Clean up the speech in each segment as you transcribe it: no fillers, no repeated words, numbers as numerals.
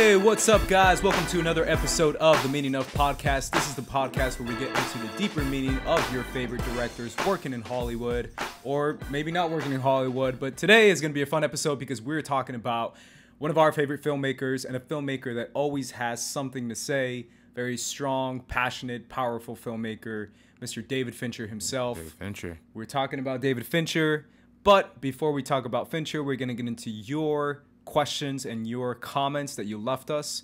Hey, what's up, guys? Welcome to another episode of the Meaning of Podcast. This is the podcast where we get into the deeper meaning of your favorite directors working in Hollywood, or maybe not working in Hollywood. But today is going to be a fun episode because we're talking about one of our favorite filmmakers and a filmmaker that always has something to say. Very strong, passionate, powerful filmmaker, Mr. David Fincher himself. David Fincher. We're talking about David Fincher. But before we talk about Fincher, we're going to get into your questions and your comments that you left us.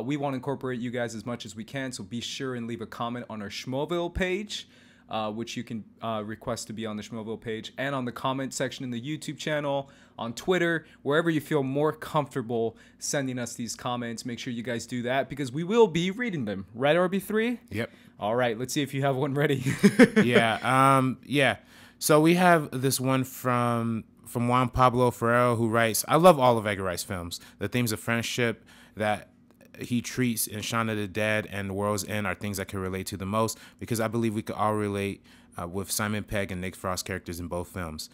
We want to incorporate you guys as much as we can, so be sure and leave a comment on our Schmoville page, which you can request to be on the Schmoville page, and on the comment section in the YouTube channel, on Twitter, wherever you feel more comfortable sending us these comments. Make sure you guys do that because we will be reading them. Right, RB3? Yep. All right, let's see if you have one ready. Yeah. So we have this one from Juan Pablo Ferrero, who writes, I love all of Edgar Wright's films. The themes of friendship that he treats in Shaun of the Dead and The World's End are things I can relate to the most because I believe we could all relate with Simon Pegg and Nick Frost characters in both films.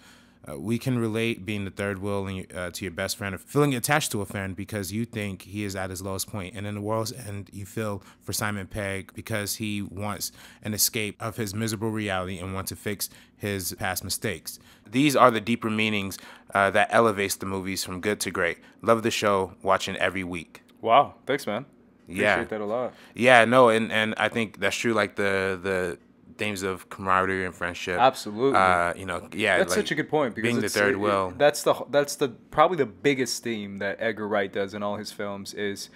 We can relate being the third wheel to your best friend or feeling attached to a friend because you think he is at his lowest point. And in The World's End, you feel for Simon Pegg because he wants an escape of his miserable reality and wants to fix his past mistakes. These are the deeper meanings that elevates the movies from good to great. Love the show, watching every week. Wow, thanks, man. Yeah. Appreciate that a lot. Yeah, no, and I think that's true, like the themes of camaraderie and friendship. Absolutely. That's like, such a good point because being the third wheel. That's the probably the biggest theme that Edgar Wright does in all his films is,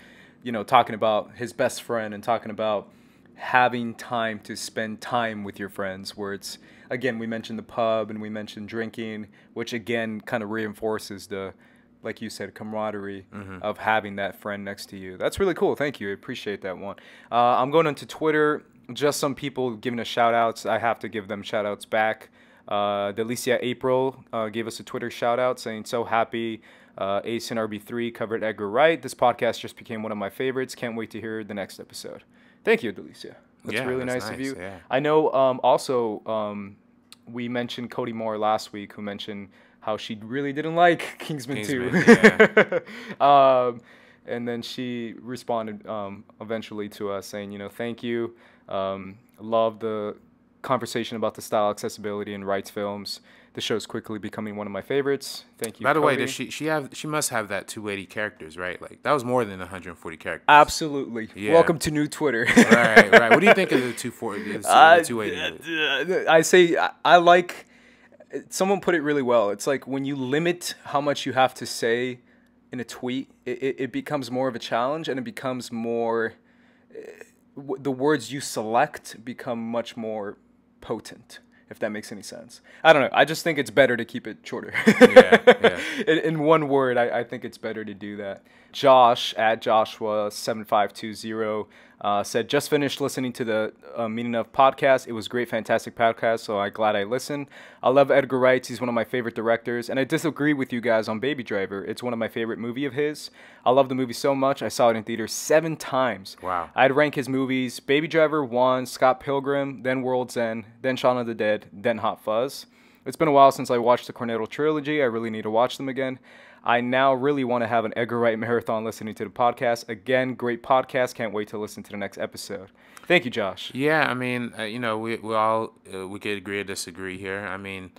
talking about his best friend and talking about having time to spend time with your friends. Where it's, again, we mentioned the pub and we mentioned drinking, which again kind of reinforces the, like you said, camaraderie of having that friend next to you. That's really cool. Thank you. I appreciate that one. I'm going into Twitter. Just some people giving us shout-outs. I have to give them shout-outs back. Delicia April gave us a Twitter shout-out saying, so happy Ace and RB3 covered Edgar Wright. This podcast just became one of my favorites. Can't wait to hear the next episode. Thank you, Delicia. That's really nice of you. Yeah. I know also we mentioned Cody Moore last week, who mentioned how she really didn't like Kingsman 2. Yeah. And then she responded eventually to us saying, thank you. Love the conversation about the style accessibility in Wright's films. The show's quickly becoming one of my favorites. Thank you, By the Cody. way, does she must have that 280 characters, right? Like, that was more than 140 characters. Absolutely. Yeah. Welcome to new Twitter. Right. What do you think of the 240, the 280? I say, I like, someone put it really well. It's like when you limit how much you have to say in a tweet, it becomes more of a challenge, and it becomes more, the words you select become much more potent, if that makes any sense. I don't know. I just think it's better to keep it shorter. Yeah. In one word, I think it's better to do that. Josh, at Joshua7520, said, just finished listening to the Meaning of Podcast. It was a great, fantastic podcast, so I'm glad I listened. I love Edgar Wright. He's one of my favorite directors, and I disagree with you guys on Baby Driver. It's one of my favorite movie of his. I love the movie so much. I saw it in theaters 7 times. Wow. I'd rank his movies: Baby Driver 1, Scott Pilgrim, then World's End, then Shaun of the Dead, then Hot Fuzz. It's been a while since I watched the Cornetto trilogy. I really need to watch them again. I now really want to have an Edgar Wright marathon listening to the podcast. Again, great podcast. Can't wait to listen to the next episode. Thank you, Josh. Yeah, I mean, we all we could agree or disagree here. I mean,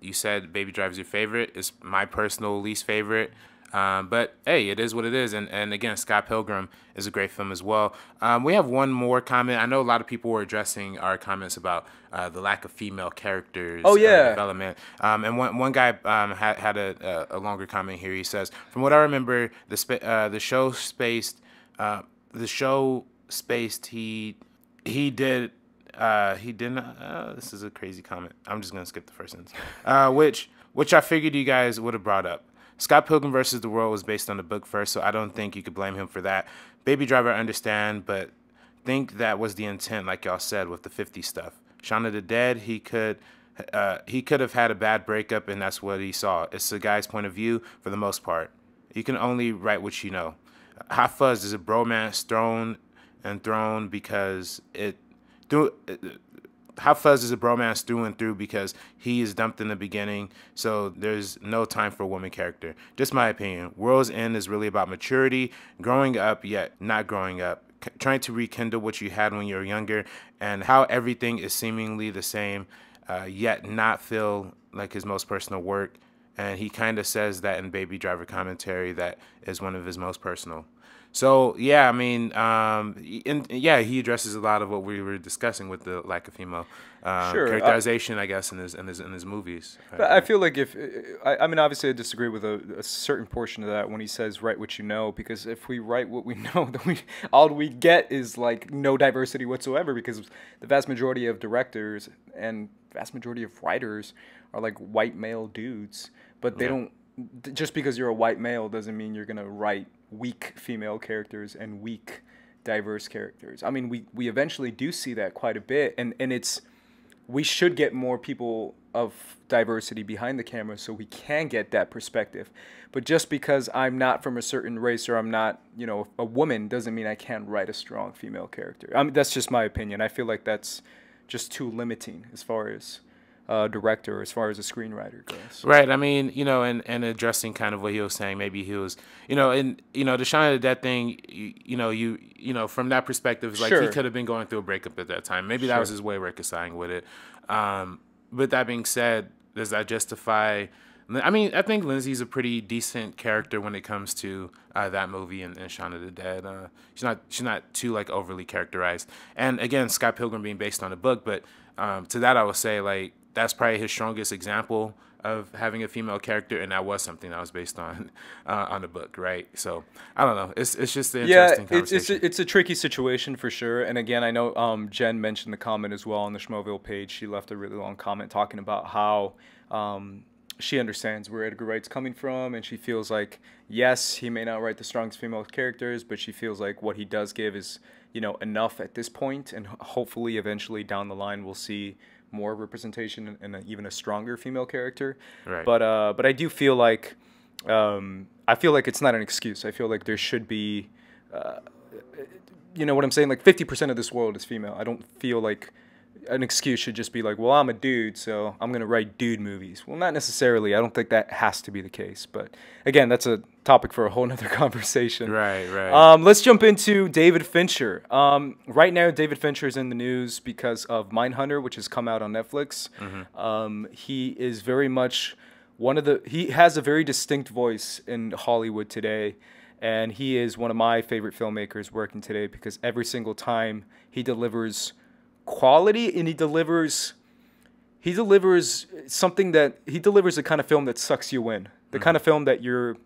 you said Baby Driver's your favorite. It's my personal least favorite. But hey, it is what it is. And again, Scott Pilgrim is a great film as well. We have one more comment. I know a lot of people were addressing our comments about the lack of female characters development. And one guy had a longer comment here. He says, from what I remember, the show spaced. He didn't. This is a crazy comment. I'm just gonna skip the first sentence. Which I figured you guys would have brought up. Scott Pilgrim vs. the World was based on the book first, so I don't think you could blame him for that. Baby Driver, I understand, but think that was the intent, like y'all said, with the 50 stuff. Shaun of the Dead, he could have had a bad breakup, and that's what he saw. It's the guy's point of view for the most part. You can only write what you know. Hot Fuzz is a bromance thrown because Hot Fuzz is a bromance through and through because he is dumped in the beginning, so there's no time for a woman character. Just my opinion. World's End is really about maturity, growing up yet not growing up, trying to rekindle what you had when you were younger, and how everything is seemingly the same, yet not feel like his most personal work. And he kind of says that in Baby Driver commentary that is one of his most personal. So yeah, I mean, yeah, he addresses a lot of what we were discussing with the lack of female Sure. characterization, I guess, in his movies. But I feel like if I mean, obviously, I disagree with a certain portion of that when he says "write what you know," because if we write what we know, then all we get is like no diversity whatsoever. Because the vast majority of directors and vast majority of writers are like white male dudes, but they don't. Just because you're a white male doesn't mean you're gonna write weak female characters and weak diverse characters. I mean, we eventually do see that quite a bit, and it's we should get more people of diversity behind the camera so we can get that perspective. But just because I'm not from a certain race or I'm not, you know, a woman doesn't mean I can't write a strong female character. I mean, that's just my opinion. I feel like that's just too limiting as far as director, as far as a screenwriter goes. Right. I mean, you know, and addressing kind of what he was saying, maybe he was, you know, and you know, the Shaun of the Dead thing, you know, from that perspective, it's like he could have been going through a breakup at that time. Maybe that was his way of reconciling with it. But that being said, does that justify? I mean, I think Lindsay's a pretty decent character when it comes to that movie and Shaun of the Dead. She's not too like overly characterized. And again, Scott Pilgrim being based on a book, but to that I would say like that's probably his strongest example of having a female character, and that was something that was based on the book, right? So I don't know. It's just an interesting conversation. It's a tricky situation for sure. And again, I know Jen mentioned the comment as well on the Schmoville page. She left a really long comment talking about how she understands where Edgar Wright's coming from, and she feels like yes, he may not write the strongest female characters, but she feels like what he does give is, you know, enough at this point, and hopefully eventually down the line we'll see more representation and even a stronger female character. Right. But I do feel like it's not an excuse. I feel like there should be, you know what I'm saying? Like 50% of this world is female. I don't feel like an excuse should just be like, well, I'm a dude, so I'm gonna write dude movies. Well, not necessarily. I don't think that has to be the case. But again, that's a topic for a whole nother conversation. Right, right. Let's jump into David Fincher. Right now, David Fincher is in the news because of Mindhunter, which has come out on Netflix. He is very much he has a very distinct voice in Hollywood today, and he is one of my favorite filmmakers working today because every single time he delivers quality, and he delivers something that he delivers a kind of film that sucks you in. The kind of film that you're,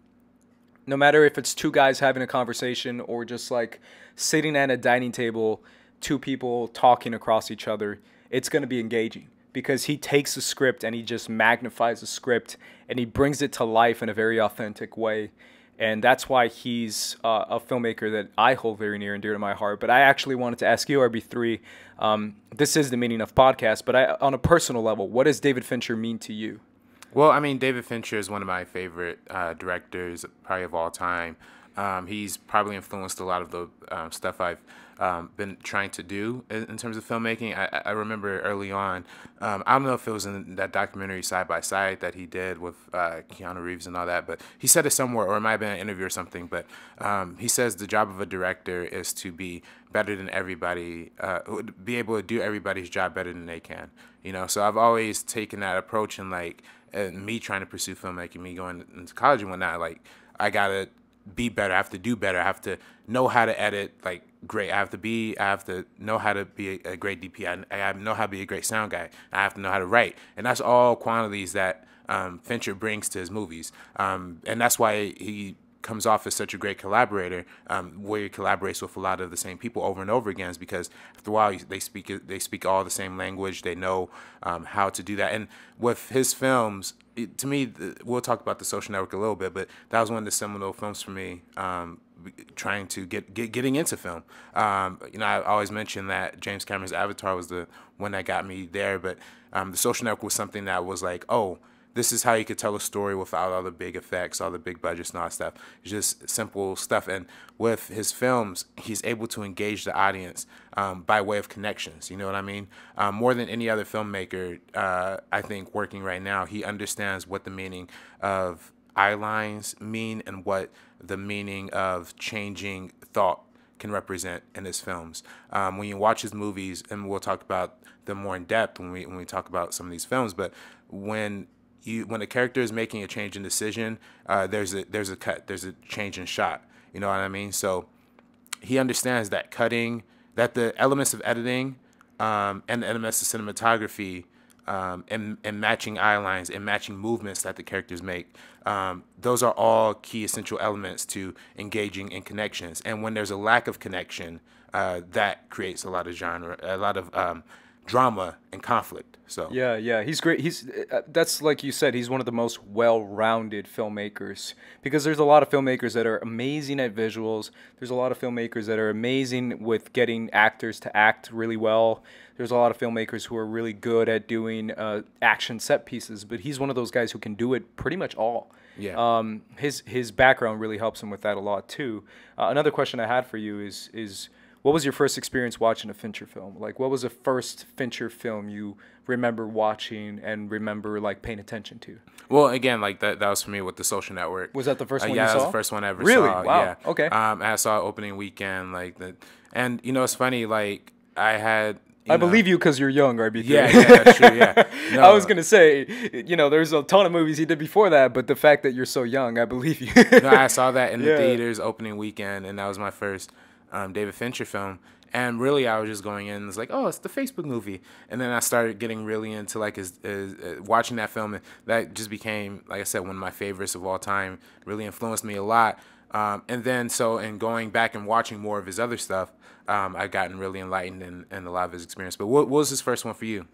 no matter if it's two guys having a conversation or just like sitting at a dining table, two people talking across each other, it's going to be engaging because he takes the script and he just magnifies the script and he brings it to life in a very authentic way. And that's why he's a filmmaker that I hold very near and dear to my heart. But I actually wanted to ask you, RB3, this is the Meaning of podcast, but on a personal level, what does David Fincher mean to you? Well, I mean, David Fincher is one of my favorite directors, probably of all time. He's probably influenced a lot of the stuff I've been trying to do in terms of filmmaking. I remember early on, I don't know if it was in that documentary Side by Side that he did with Keanu Reeves and all that, but he said it somewhere, or it might have been an interview or something, but he says the job of a director is to be better than everybody, be able to do everybody's job better than they can. You know, so I've always taken that approach, and like me trying to pursue filmmaking, me going into college and whatnot, like I gotta be better. I have to do better. I have to know how to edit like great. I have to know how to be a great DP. I have to know how to be a great sound guy. I have to know how to write. And that's all qualities that Fincher brings to his movies. And that's why he comes off as such a great collaborator, where he collaborates with a lot of the same people over and over again, is because after a while they speak all the same language. They know how to do that. And with his films, to me, we'll talk about The Social Network a little bit, but that was one of the seminal films for me, trying to getting into film. You know, I always mention that James Cameron's Avatar was the one that got me there, but The Social Network was something that was like, oh, this is how you could tell a story without all the big effects, all the big budgets and all that stuff. It's just simple stuff. And with his films, he's able to engage the audience by way of connections. You know what I mean? More than any other filmmaker, I think, working right now, he understands what the meaning of eye lines mean and what the meaning of changing thought can represent in his films. When you watch his movies, and we'll talk about them more in depth when we talk about some of these films, but when a character is making a change in decision, there's a cut, there's a change in shot. You know what I mean? So he understands that that the elements of editing and the elements of cinematography and matching eye lines and matching movements that the characters make, those are all key essential elements to engaging in connections. And when there's a lack of connection, that creates a lot of drama and conflict. So yeah, he's great. That's like you said, he's one of the most well-rounded filmmakers, because there's a lot of filmmakers that are amazing at visuals. There's a lot of filmmakers that are amazing with getting actors to act really well. There's a lot of filmmakers who are really good at doing action set pieces, but he's one of those guys who can do it pretty much all. Yeah. His background really helps him with that a lot too. Another question I had for you is what was your first experience watching a Fincher film? Like, what was the first Fincher film you remember watching and remember like paying attention to? Well, again, like that was for me with The Social Network. Was that the first one you saw? Yeah, that was the first one I ever really? saw. Wow. Yeah. Okay. I saw opening weekend, and you know, it's funny, like I had. I believe you because you're young, RBK. Yeah, that's true. Yeah. No. I was gonna say, there's a ton of movies he did before that, but the fact that you're so young, I believe you. No, I saw that in the theaters opening weekend, and that was my first David Fincher film. And really, I was just going in and was like, oh, it's the Facebook movie. And then I started getting really into like his watching that film, and that just became, like I said, one of my favorites of all time. Really influenced me a lot. And then in going back and watching more of his other stuff, I've gotten really enlightened in a lot of his experience. But what was his first one for you?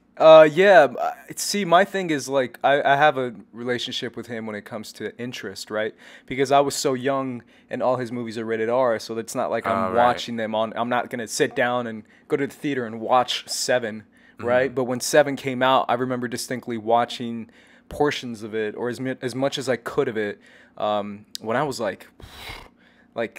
See, my thing is like I have a relationship with him when it comes to interest, right? Because I was so young and all his movies are rated R, so it's not like I'm watching them I'm not gonna sit down and go to the theater and watch Seven, right? But when Seven came out, I remember distinctly watching portions of it, or as much as I could of it, when I was like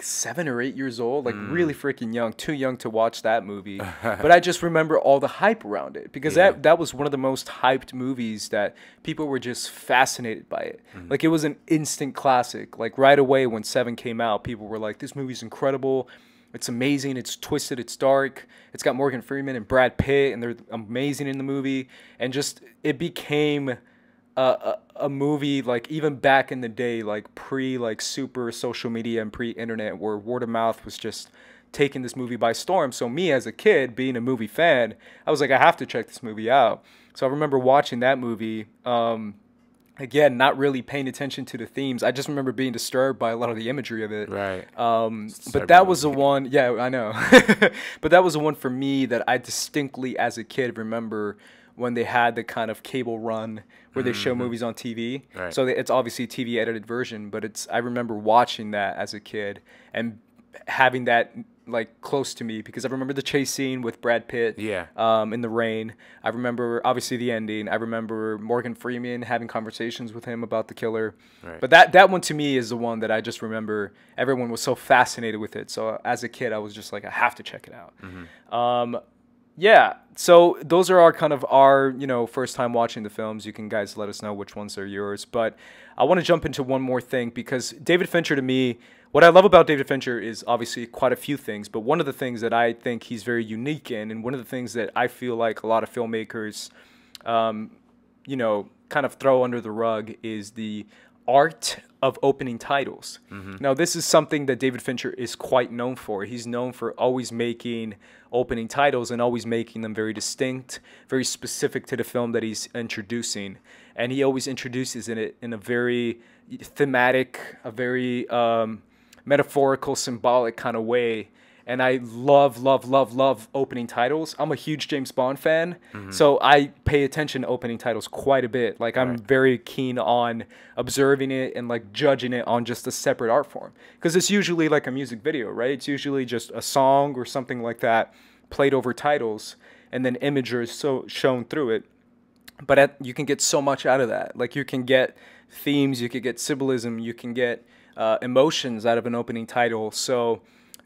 7 or 8 years old, like really freaking young, too young to watch that movie. But I just remember all the hype around it, because that was one of the most hyped movies that people were just fascinated by it. Like, it was an instant classic. Like, right away when Seven came out, people were like, this movie's incredible. It's amazing. It's twisted. It's dark. It's got Morgan Freeman and Brad Pitt, and they're amazing in the movie. And just, it became a movie, like, even back in the day, like like super social media and pre-internet, where word of mouth was just taking this movie by storm. So me as a kid, being a movie fan, I was like, I have to check this movie out. So I remember watching that movie, again, not really paying attention to the themes. I just remember being disturbed by a lot of the imagery of it. Right. But that was the one, yeah, I know. But that was the one for me that I distinctly, as a kid, remember when they had the kind of cable run where they show movies on TV. Right. So it's obviously a TV edited version, but I remember watching that as a kid and having that like close to me, because I remember the chase scene with Brad Pitt in the rain. I remember obviously the ending. I remember Morgan Freeman having conversations with him about the killer. Right. But that one to me is the one that I just remember everyone was so fascinated with it. So as a kid, I was just like, I have to check it out. Yeah, so those are our first time watching the films. You can guys let us know which ones are yours. But I want to jump into one more thing, because David Fincher, to me, what I love about David Fincher is obviously quite a few things, but one of the things that I think he's very unique in, and one of the things that I feel like a lot of filmmakers, kind of throw under the rug, is the art of opening titles. Now, this is something that David Fincher is quite known for. He's known for always making opening titles and always making them very distinct, very specific to the film that he's introducing. And he always introduces it in a very thematic, a very metaphorical, symbolic kind of way. And I love, love, love, love opening titles. I'm a huge James Bond fan, so I pay attention to opening titles quite a bit. Like, I'm very keen on observing it and like judging it on just a separate art form, because it's usually like a music video, right? It's usually just a song or something like that played over titles, and then images shown through it. but you can get so much out of that. Like you can get themes, you can get symbolism, you can get emotions out of an opening title. So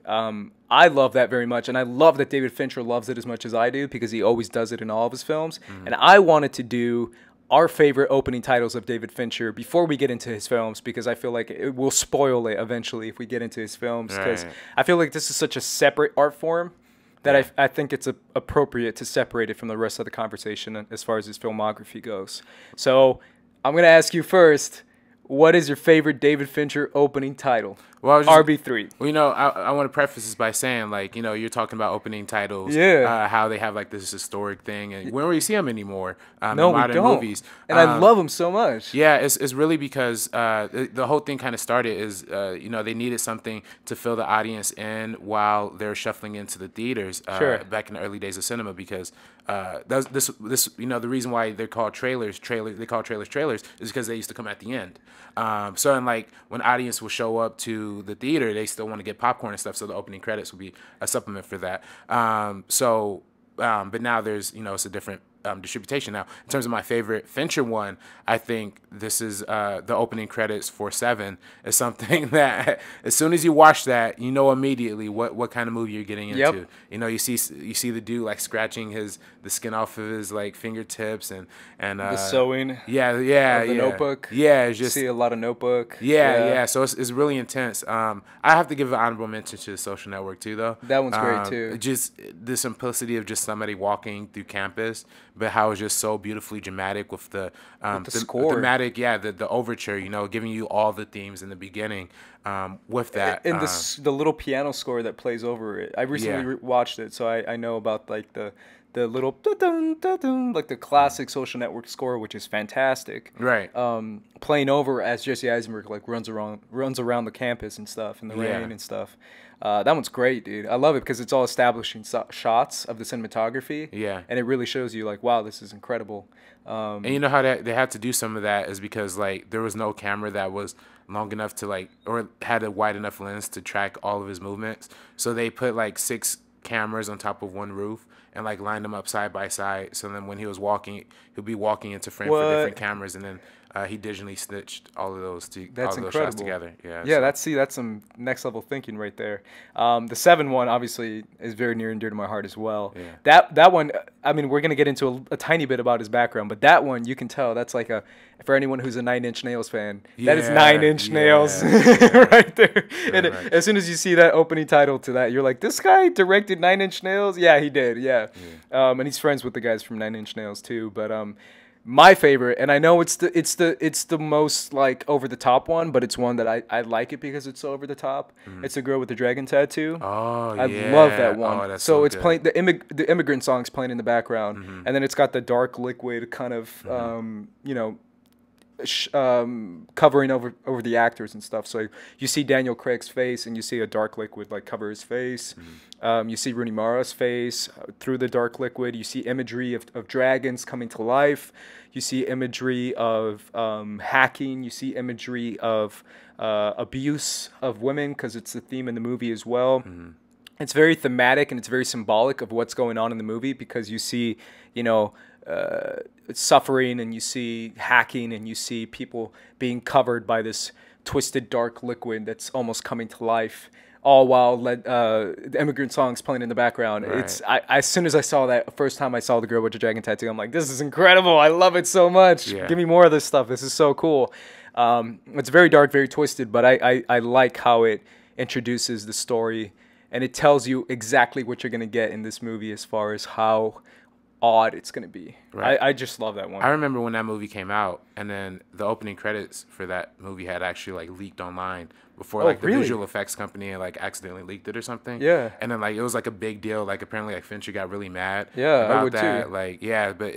I love that very much, and I love that David Fincher loves it as much as I do because he always does it in all of his films. And I wanted to do our favorite opening titles of David Fincher before we get into his films, because I feel like it will spoil it eventually if we get into his films, because I feel like this is such a separate art form that I think it's appropriate to separate it from the rest of the conversation as far as his filmography goes. So I'm going to ask you first, what is your favorite David Fincher opening title? Well, RB3. Well, you know, I want to preface this by saying, like, you know, you're talking about opening titles, how they have like this historic thing, and we don't really see them anymore in modern movies. And I love them so much. Yeah, it's really because the whole thing kind of started is, you know, they needed something to fill the audience in while they're shuffling into the theaters back in the early days of cinema, because this you know, the reason why they're called trailers is because they used to come at the end. So and like when audience will show up to the theater, they still want to get popcorn and stuff, so the opening credits will be a supplement for that. But now there's, you know, it's a different distribution now. In terms of my favorite Fincher one, I think this is the opening credits for Seven is something that as soon as you watch that, you know immediately what kind of movie you're getting into. You know, you see the dude like scratching the skin off of his like fingertips and the sewing. The Notebook. Yeah, it's just see a lot of Notebook. Yeah. So it's really intense. I have to give an honorable mention to The Social Network too, though. That one's great too. Just the simplicity of just somebody walking through campus, but how it's just so beautifully dramatic with the score, thematic, the overture, you know, giving you all the themes in the beginning. With that, and the little piano score that plays over it. I recently watched it, so I know about like the little like the classic Social Network score, which is fantastic. Right. Playing over as Jesse Eisenberg like runs around the campus and stuff in the rain and stuff. That one's great, dude. I love it because it's all establishing shots of the cinematography. Yeah. And it really shows you like, wow, this is incredible. And you know how they had to do some of that is because like there was no camera that was long enough to like, or had a wide enough lens to track all of his movements. So they put like 6 cameras on top of one roof and like lined them up side by side. So then when he was walking, he'll be walking into frame for different cameras, and then he digitally stitched all of those shots together. That's some next level thinking right there. The 7 one obviously is very near and dear to my heart as well. Yeah. That one, I mean, we're gonna get into a tiny bit about his background, but that one you can tell that's like for anyone who's a 9 Inch Nails fan, that is 9 Inch Nails right there. And as soon as you see that opening title to that, you're like, this guy directed 9 Inch Nails? Yeah, he did. Yeah. And he's friends with the guys from 9 Inch Nails too, but my favorite, and I know it's the most like over the top one, but it's one that I like it because it's so over the top. It's a girl with the dragon tattoo. Oh, I love that one. That's so it's good. playing the immigrant song's playing in the background, and then it's got the dark liquid kind of you know, covering over the actors and stuff. So you see Daniel Craig's face, and you see a dark liquid like cover his face. You see Rooney Mara's face through the dark liquid. You see imagery of dragons coming to life. You see imagery of hacking. You see imagery of abuse of women, because it's the theme in the movie as well. It's very thematic and it's very symbolic of what's going on in the movie, because you see, you know, suffering, and you see hacking, and you see people being covered by this twisted dark liquid that's almost coming to life, all while the immigrant song's playing in the background. It's as soon as I saw that first time I saw the girl with the dragon tattoo, I'm like, this is incredible. I love it so much. Give me more of this stuff. This is so cool. It's very dark, very twisted, but I like how it introduces the story, and it tells you exactly what you're going to get in this movie as far as how odd it's going to be. I just love that one. I remember when that movie came out, and then the opening credits for that movie had actually like leaked online before the visual effects company like accidentally leaked it or something. Yeah. And then like it was like a big deal. Like apparently like Fincher got really mad about that. Too. Like but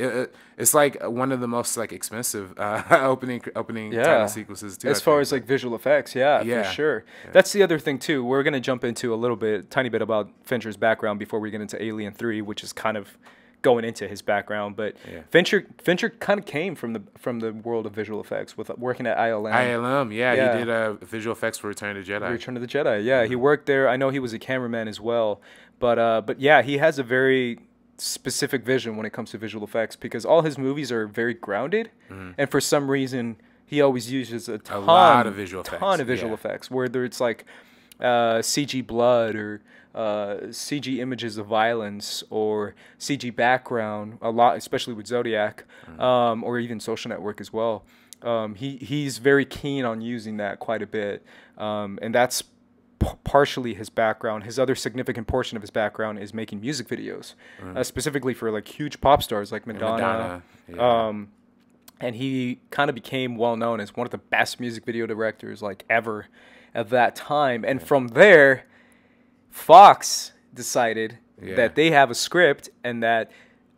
it's like one of the most like expensive opening title sequences too. As far as like visual effects, for sure. Yeah. That's the other thing too. We're gonna jump into a tiny bit about Fincher's background before we get into Alien 3, which is kind of going into his background, but Fincher kind of came from the world of visual effects with working at ILM. He did visual effects for Return of the Jedi. He worked there. I know he was a cameraman as well, but he has a very specific vision when it comes to visual effects, because all his movies are very grounded, and for some reason he always uses a lot of visual effects, whether it's like CG blood or CG images of violence or CG background, a lot, especially with Zodiac, or even Social Network as well. He's very keen on using that quite a bit, and that's partially his background. His other significant portion of his background is making music videos, specifically for like huge pop stars like Madonna. And he kind of became well known as one of the best music video directors like ever at that time. And from there, Fox decided that they have a script and that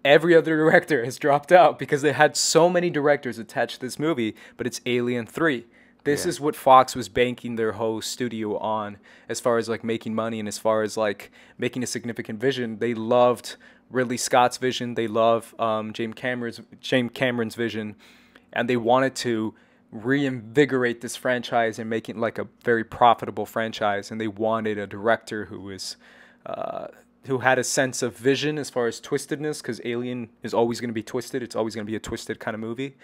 every other director has dropped out because they had so many directors attached to this movie, but it's Alien 3. This is what Fox was banking their whole studio on as far as like making money and as far as like making a significant vision. They loved Ridley Scott's vision. They love James Cameron's vision, and they wanted to reinvigorate this franchise and make it like a very profitable franchise. And they wanted a director who had a sense of vision as far as twistedness, because Alien is always going to be twisted. It's always going to be a twisted kind of movie.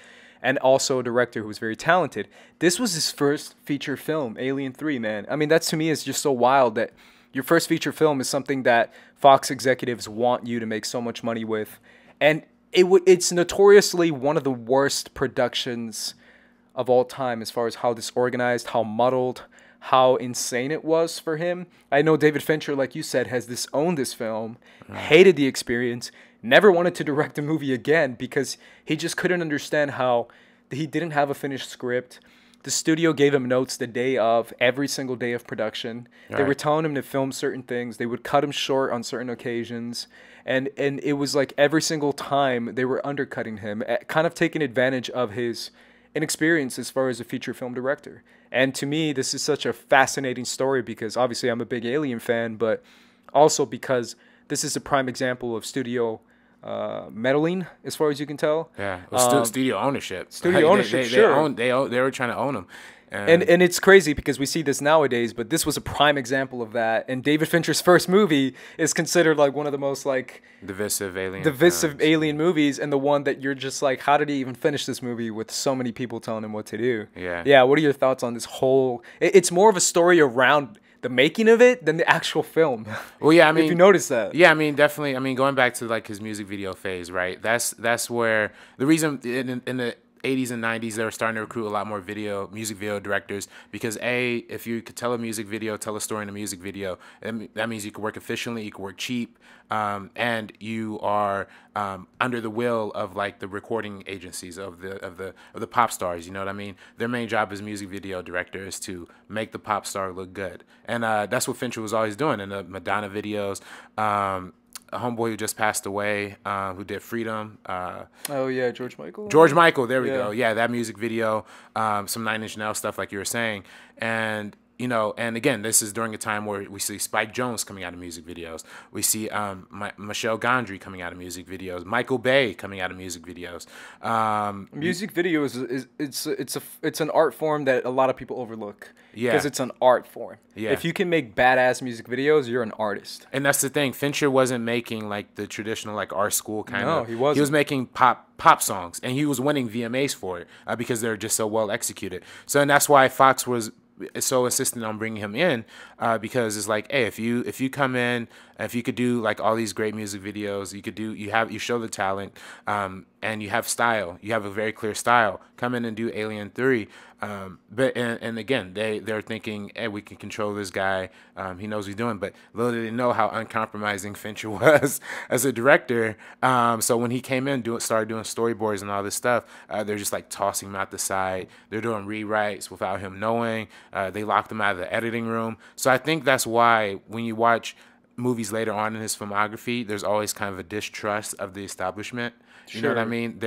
And also a director who was very talented. This was his first feature film, Alien 3, man. I mean, that to me is just so wild that your first feature film is something that Fox executives want you to make so much money with. And it's notoriously one of the worst productions of all time as far as how disorganized, how muddled, how insane it was for him. I know David Fincher, like you said, has disowned this film, hated the experience, never wanted to direct a movie again because he just couldn't understand how he didn't have a finished script. The studio gave him notes the day of, every single day of production. They were telling him to film certain things. They would cut him short on certain occasions. And it was like every single time they were undercutting him, kind of taking advantage of his inexperience as far as a feature film director. And to me, this is such a fascinating story because obviously I'm a big Alien fan, but also because this is a prime example of studio meddling, as far as you can tell. Yeah, well, studio ownership. Studio ownership, sure. They were trying to own them. And it's crazy because we see this nowadays, but this was a prime example of that. And David Fincher's first movie is considered like one of the most like divisive alien movies, and the one that you're just like, how did he even finish this movie with so many people telling him what to do? Yeah. What are your thoughts on this whole? It's more of a story around the making of it than the actual film. Well, yeah, I mean, if you notice that. Yeah, I mean, definitely. I mean, going back to like his music video phase, right? That's where the reason in the 80s and 90s they were starting to recruit a lot more music video directors because if you could tell a music video, tell a story in a music video, that means you can work efficiently, you can work cheap, and you are under the will of like the recording agencies of the pop stars. You know what I mean? Their main job as music video director is to make the pop star look good, and that's what Fincher was always doing in the Madonna videos. A homeboy who just passed away, who did Freedom. Oh yeah, George Michael. George Michael, there we go. Yeah, that music video, some Nine Inch Nails stuff, like you were saying, and you know, and again, this is during a time where we see Spike Jonze coming out of music videos. We see Michel Gondry coming out of music videos. Michael Bay coming out of music videos. Music videos it's an art form that a lot of people overlook. Yeah, because it's an art form. Yeah, if you can make badass music videos, you're an artist. And that's the thing. Fincher wasn't making like the traditional like art school kind of. No, he wasn't. He was making pop songs, and he was winning VMAs for it because they're just so well executed. So, and that's why Fox was so insistent on bringing him in, because it's like, hey, if you come in, if you could do like all these great music videos, you show the talent, and you have style, you have a very clear style. Come in and do Alien 3. But again, they're thinking, hey, we can control this guy. He knows what he's doing. But little did they know how uncompromising Fincher was as a director. So when he came in, started doing storyboards and all this stuff, they're just like tossing him out the side. They're doing rewrites without him knowing. They locked him out of the editing room. So I think that's why when you watch movies later on in his filmography, there's always kind of a distrust of the establishment. You know what I mean?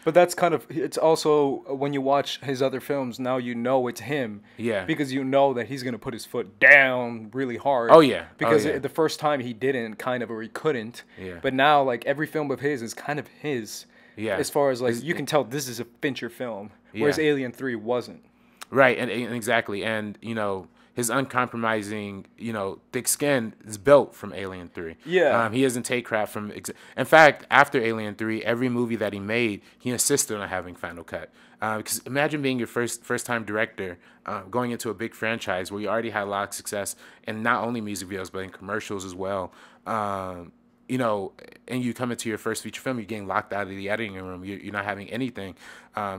But that's kind of, it's also when you watch his other films, now you know it's him. Yeah. Because you know that he's going to put his foot down really hard. Oh, yeah. Because the first time he didn't, kind of, or he couldn't. Yeah. But now, like, every film of his is kind of his. Yeah. As far as, like, you can tell this is a Fincher film. Whereas Alien 3 wasn't. Right, and exactly. And, you know, his uncompromising, thick skin is built from Alien 3. Yeah. He doesn't take crap from. In fact, after Alien 3, every movie that he made, he insisted on having Final Cut. Because imagine being your first time director, going into a big franchise where you already had a lot of success, and not only music videos but in commercials as well. And you come into your first feature film, you're getting locked out of the editing room. You're not having anything.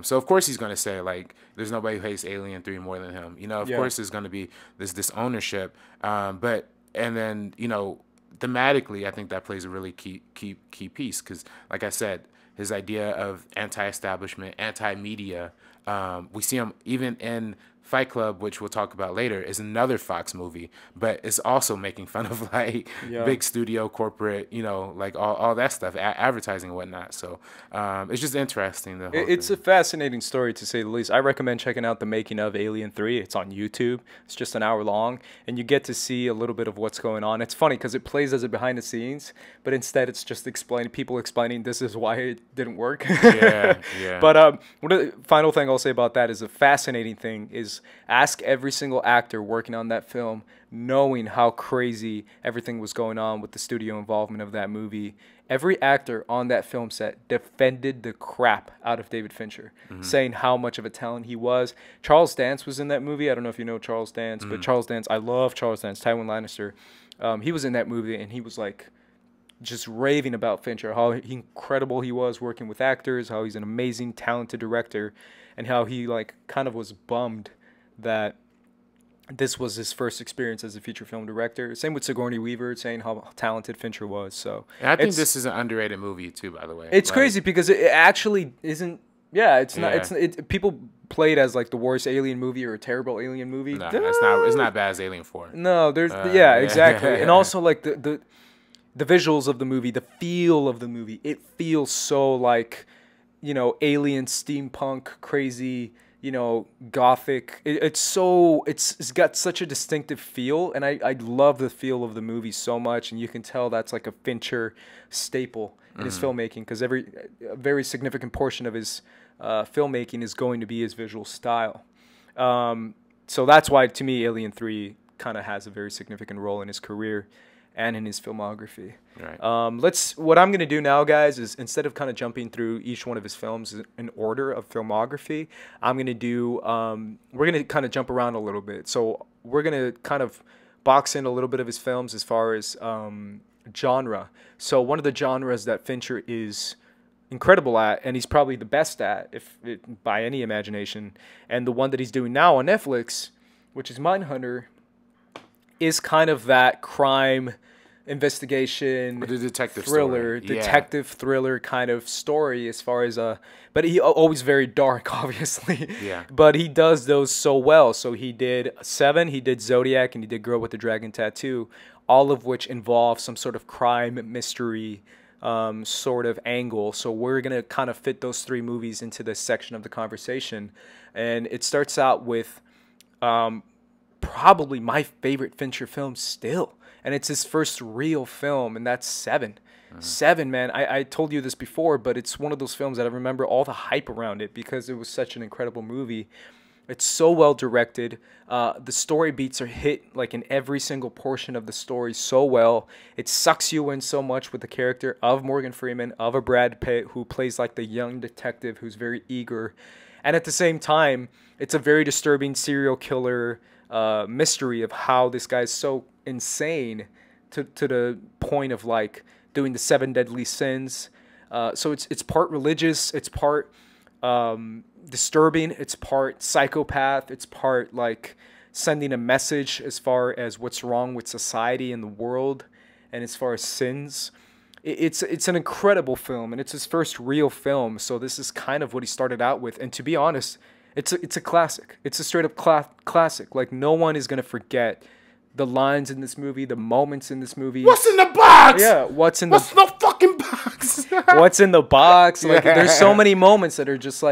So of course he's gonna say, like, there's nobody who hates Alien 3 more than him. Of course there's gonna be this ownership. But then thematically, I think that plays a really key piece, because, like I said, his idea of anti-establishment, anti-media. We see him even in Fight Club, which we'll talk about later, is another Fox movie, but it's also making fun of big studio, corporate, like all that stuff, advertising and whatnot. So it's just interesting. It's a fascinating story, to say the least. I recommend checking out the making of Alien 3. It's on YouTube. It's just an hour long, and you get to see a little bit of what's going on. It's funny because it plays as a behind the scenes, but instead it's just people explaining this is why it didn't work. Yeah. But the final thing I'll say about that is, a fascinating thing is, ask every single actor working on that film, knowing how crazy everything was going on with the studio involvement of that movie. Every actor on that film set defended the crap out of David Fincher, saying how much of a talent he was. Charles Dance was in that movie. I don't know if you know Charles Dance, but Charles Dance, I love Charles Dance, Tywin Lannister. He was in that movie, and he was like just raving about Fincher, how incredible he was working with actors, how he's an amazing, talented director, and how he kind of was bummed that this was his first experience as a feature film director. Same with Sigourney Weaver, saying how talented Fincher was. So, and I think this is an underrated movie too, by the way. It's crazy because it actually isn't. Yeah, it's not. It's people play it as the worst Alien movie or a terrible Alien movie. No, it's not bad as Alien 4. No, there's exactly, and also the visuals of the movie, the feel of the movie. It feels so alien, steampunk, crazy. Gothic. It's got such a distinctive feel, and I love the feel of the movie so much, and you can tell that's a Fincher staple in his filmmaking, because a very significant portion of his filmmaking is going to be his visual style. So that's why, to me, Alien 3 kind of has a very significant role in his career and in his filmography. Right. What I'm going to do now, guys, is instead of kind of jumping through each one of his films in order of filmography, I'm going to do, we're going to kind of jump around a little bit. So we're going to kind of box in a little bit of his films as far as genre. So one of the genres that Fincher is incredible at, and he's probably the best at, by any imagination, and the one that he's doing now on Netflix, which is Mindhunter, is kind of that crime investigation, the detective thriller kind of story, as far as but he always very dark, obviously. Yeah. But he does those so well. So he did Seven, he did Zodiac, and he did Girl with the Dragon Tattoo, all of which involve some sort of crime mystery sort of angle. So we're gonna kind of fit those three movies into this section of the conversation, and it starts out with probably my favorite Fincher film still, and it's his first real film, and that's Seven. Seven, man, I told you this before, but it's one of those films that I remember all the hype around it because it was such an incredible movie. It's so well directed. The story beats are hit in every single portion of the story so well. It sucks you in so much with the character of Morgan Freeman, of a Brad Pitt, who plays the young detective who's very eager. And at the same time, it's a very disturbing serial killer mystery of how this guy's so insane to the point of doing the 7 deadly sins. So it's part religious, it's part disturbing, it's part psychopath, it's part sending a message as far as what's wrong with society and the world, and as far as sins. It's an incredible film, and it's his first real film. So this is kind of what he started out with, and to be honest, it's a classic. It's a straight up classic. No one is gonna forget the lines in this movie, the moments in this movie. What's in the box? Yeah, what's in the fucking box? What's in the box? There's so many moments that are just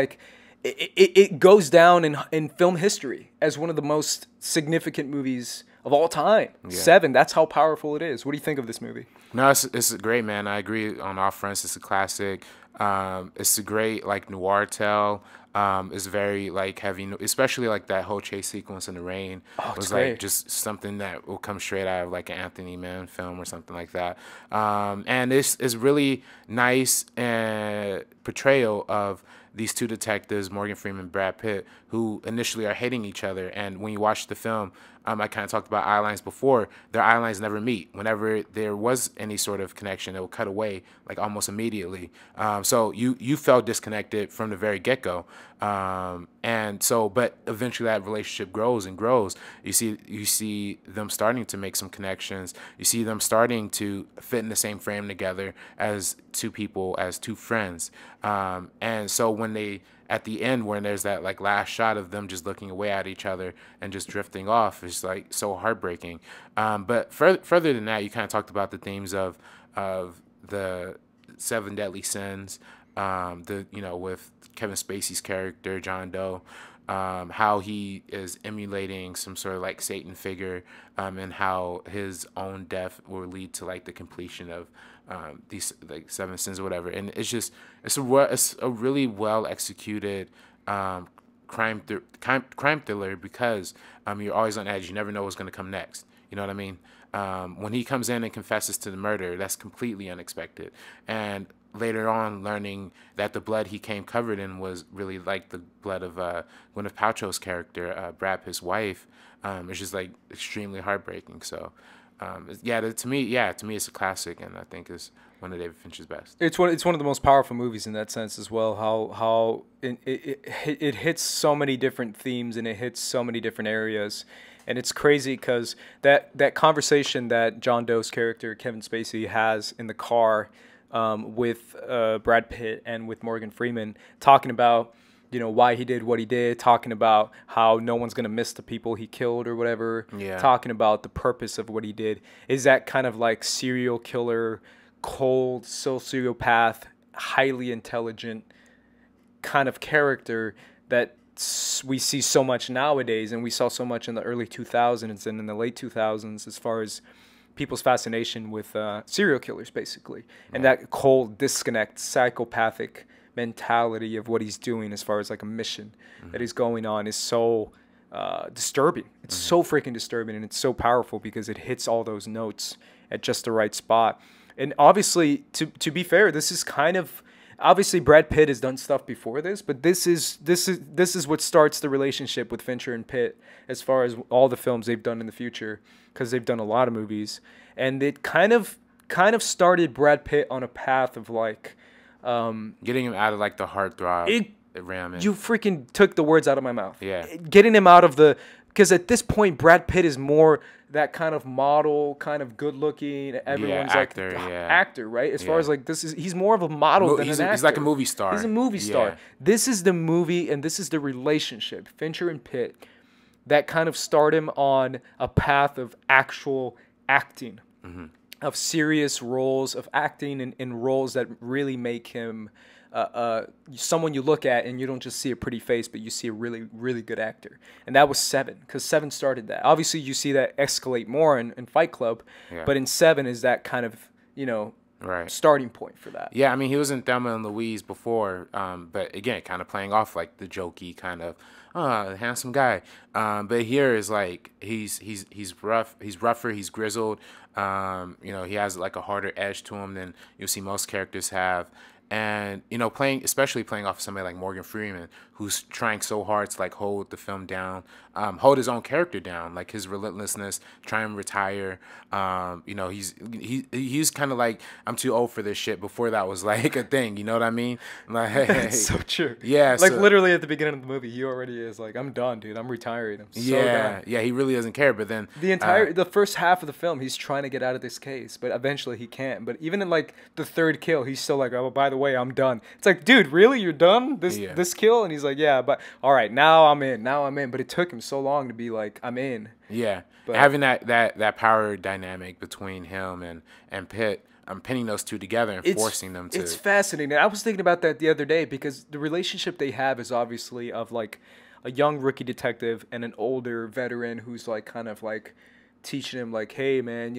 it goes down in film history as one of the most significant movies of all time. Yeah. Seven, that's how powerful it is. What do you think of this movie? No, it's great, man. I agree on all fronts. It's a classic. It's a great like noir tale. It's very like heavy, especially like that whole chase sequence in the rain Oh, it's was like great. just something that will come straight out of like an Anthony Mann film or something like that. And it's really nice portrayal of these two detectives, Morgan Freeman and Brad Pitt, who initially are hating each other. And when you watch the film, I kind of talked about eye lines before. Their eye lines never meet. Whenever there was any sort of connection, it would cut away like almost immediately. So you felt disconnected from the very get go. And so, but eventually that relationship grows and grows. You see them starting to make some connections. You see them starting to fit in the same frame together as two people, as two friends. And so when they at the end, when there's that like last shot of them just looking away at each other and just drifting off, it's like so heartbreaking. But further than that, you kind of talked about the themes of the seven deadly sins. With Kevin Spacey's character John Doe, how he is emulating some sort of like Satan figure, and how his own death will lead to like the completion of these like seven sins or whatever. And it's a really well executed crime thriller because you're always on edge. You never know what's going to come next. You know what I mean? When he comes in and confesses to the murder, that's completely unexpected. And later on, learning that the blood he came covered in was really like the blood of Gwyneth Paltrow's character, Brad Pitt's wife. It's just like extremely heartbreaking. So, to me, it's a classic, and I think it's one of David Fincher's best. It's one of the most powerful movies in that sense as well. How it hits so many different themes and it hits so many different areas, and it's crazy because that conversation that John Doe's character Kevin Spacey has in the car with Brad Pitt and with Morgan Freeman, talking about why he did what he did, talking about how no one's going to miss the people he killed or whatever, talking about the purpose of what he did, is that kind of like serial killer, cold, sociopath, highly intelligent kind of character that we see so much nowadays, and we saw so much in the early 2000s and in the late 2000s as far as people's fascination with serial killers, basically. And that cold, disconnect, psychopathic mentality of what he's doing as far as like a mission that he's going on is so disturbing. It's so freaking disturbing, and it's so powerful because it hits all those notes at just the right spot. And obviously, to be fair, this is kind of obviously Brad Pitt has done stuff before this, but this is what starts the relationship with Fincher and Pitt as far as all the films they've done in the future, because they've done a lot of movies, and it kind of started Brad Pitt on a path of like getting him out of like the heartthrob. You freaking took the words out of my mouth. Yeah, getting him out of because at this point Brad Pitt is more that kind of model, kind of good looking, everyone's actor, like actor, right? As far as like he's more of a model than an actor. He's like a movie star. He's a movie star. This is the movie, and this is the relationship, Fincher and Pitt, that kind of start him on a path of actual acting, of serious roles, of acting in roles that really make him someone you look at and you don't just see a pretty face, but you see a really, really good actor. And that was Seven, because Seven started that. Obviously, you see that escalate more in Fight Club, but in Seven is that kind of, starting point for that. Yeah, I mean, he was in Thelma and Louise before, but again, kind of playing off like the jokey kind of handsome guy. But here is like he's rough, he's rougher, he's grizzled. He has like a harder edge to him than you'll see most characters have. And especially playing off of somebody like Morgan Freeman, who's trying so hard to like hold the film down, hold his own character down, like his relentlessness, try and retire. He's kind of like, I'm too old for this shit. Before that was like a thing, you know what I mean? Like, that's so true. Yeah, like literally at the beginning of the movie, he already is like, I'm done, dude. I'm retired. I'm so done. Yeah, he really doesn't care. But then the first half of the film, he's trying to get out of this case, but eventually he can't. But even in like the third kill, he's still like, oh, by the way, I'm done. It's like, dude, really? You're done? This kill? And he's like, yeah, but all right, now I'm in. But it took him so long to be like, I'm in. Yeah. But having that power dynamic between him and Pitt, I'm pinning those two together and forcing them to. It's fascinating. I was thinking about that the other day because the relationship they have is obviously of like a young rookie detective and an older veteran who's like kind of like teaching him like, hey man,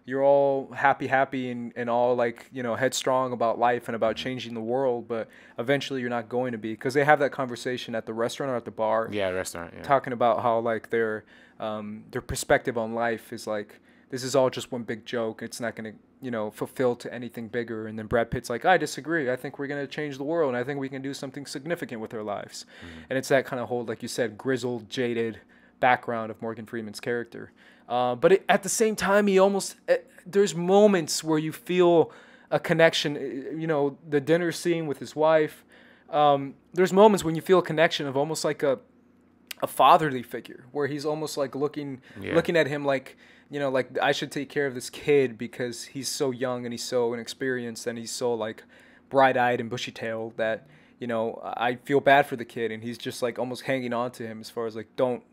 you're all happy and all like, headstrong about life and about changing the world, but eventually you're not going to be, because they have that conversation at the restaurant or at the bar, Yeah, restaurant. Yeah. talking about how like their perspective on life is like, this is all just one big joke. It's not going to, fulfill to anything bigger. And then Brad Pitt's like, I disagree. I think we're going to change the world, and I think we can do something significant with our lives. And it's that kind of whole, like you said, grizzled, jaded background of Morgan Freeman's character. But at the same time, there's moments where you feel a connection. The dinner scene with his wife. There's moments when you feel a connection of almost like a fatherly figure, where he's almost like looking at him like, like, I should take care of this kid because he's so young and he's so inexperienced and he's so like bright-eyed and bushy-tailed that, I feel bad for the kid, and he's just like almost hanging on to him as far as like, don't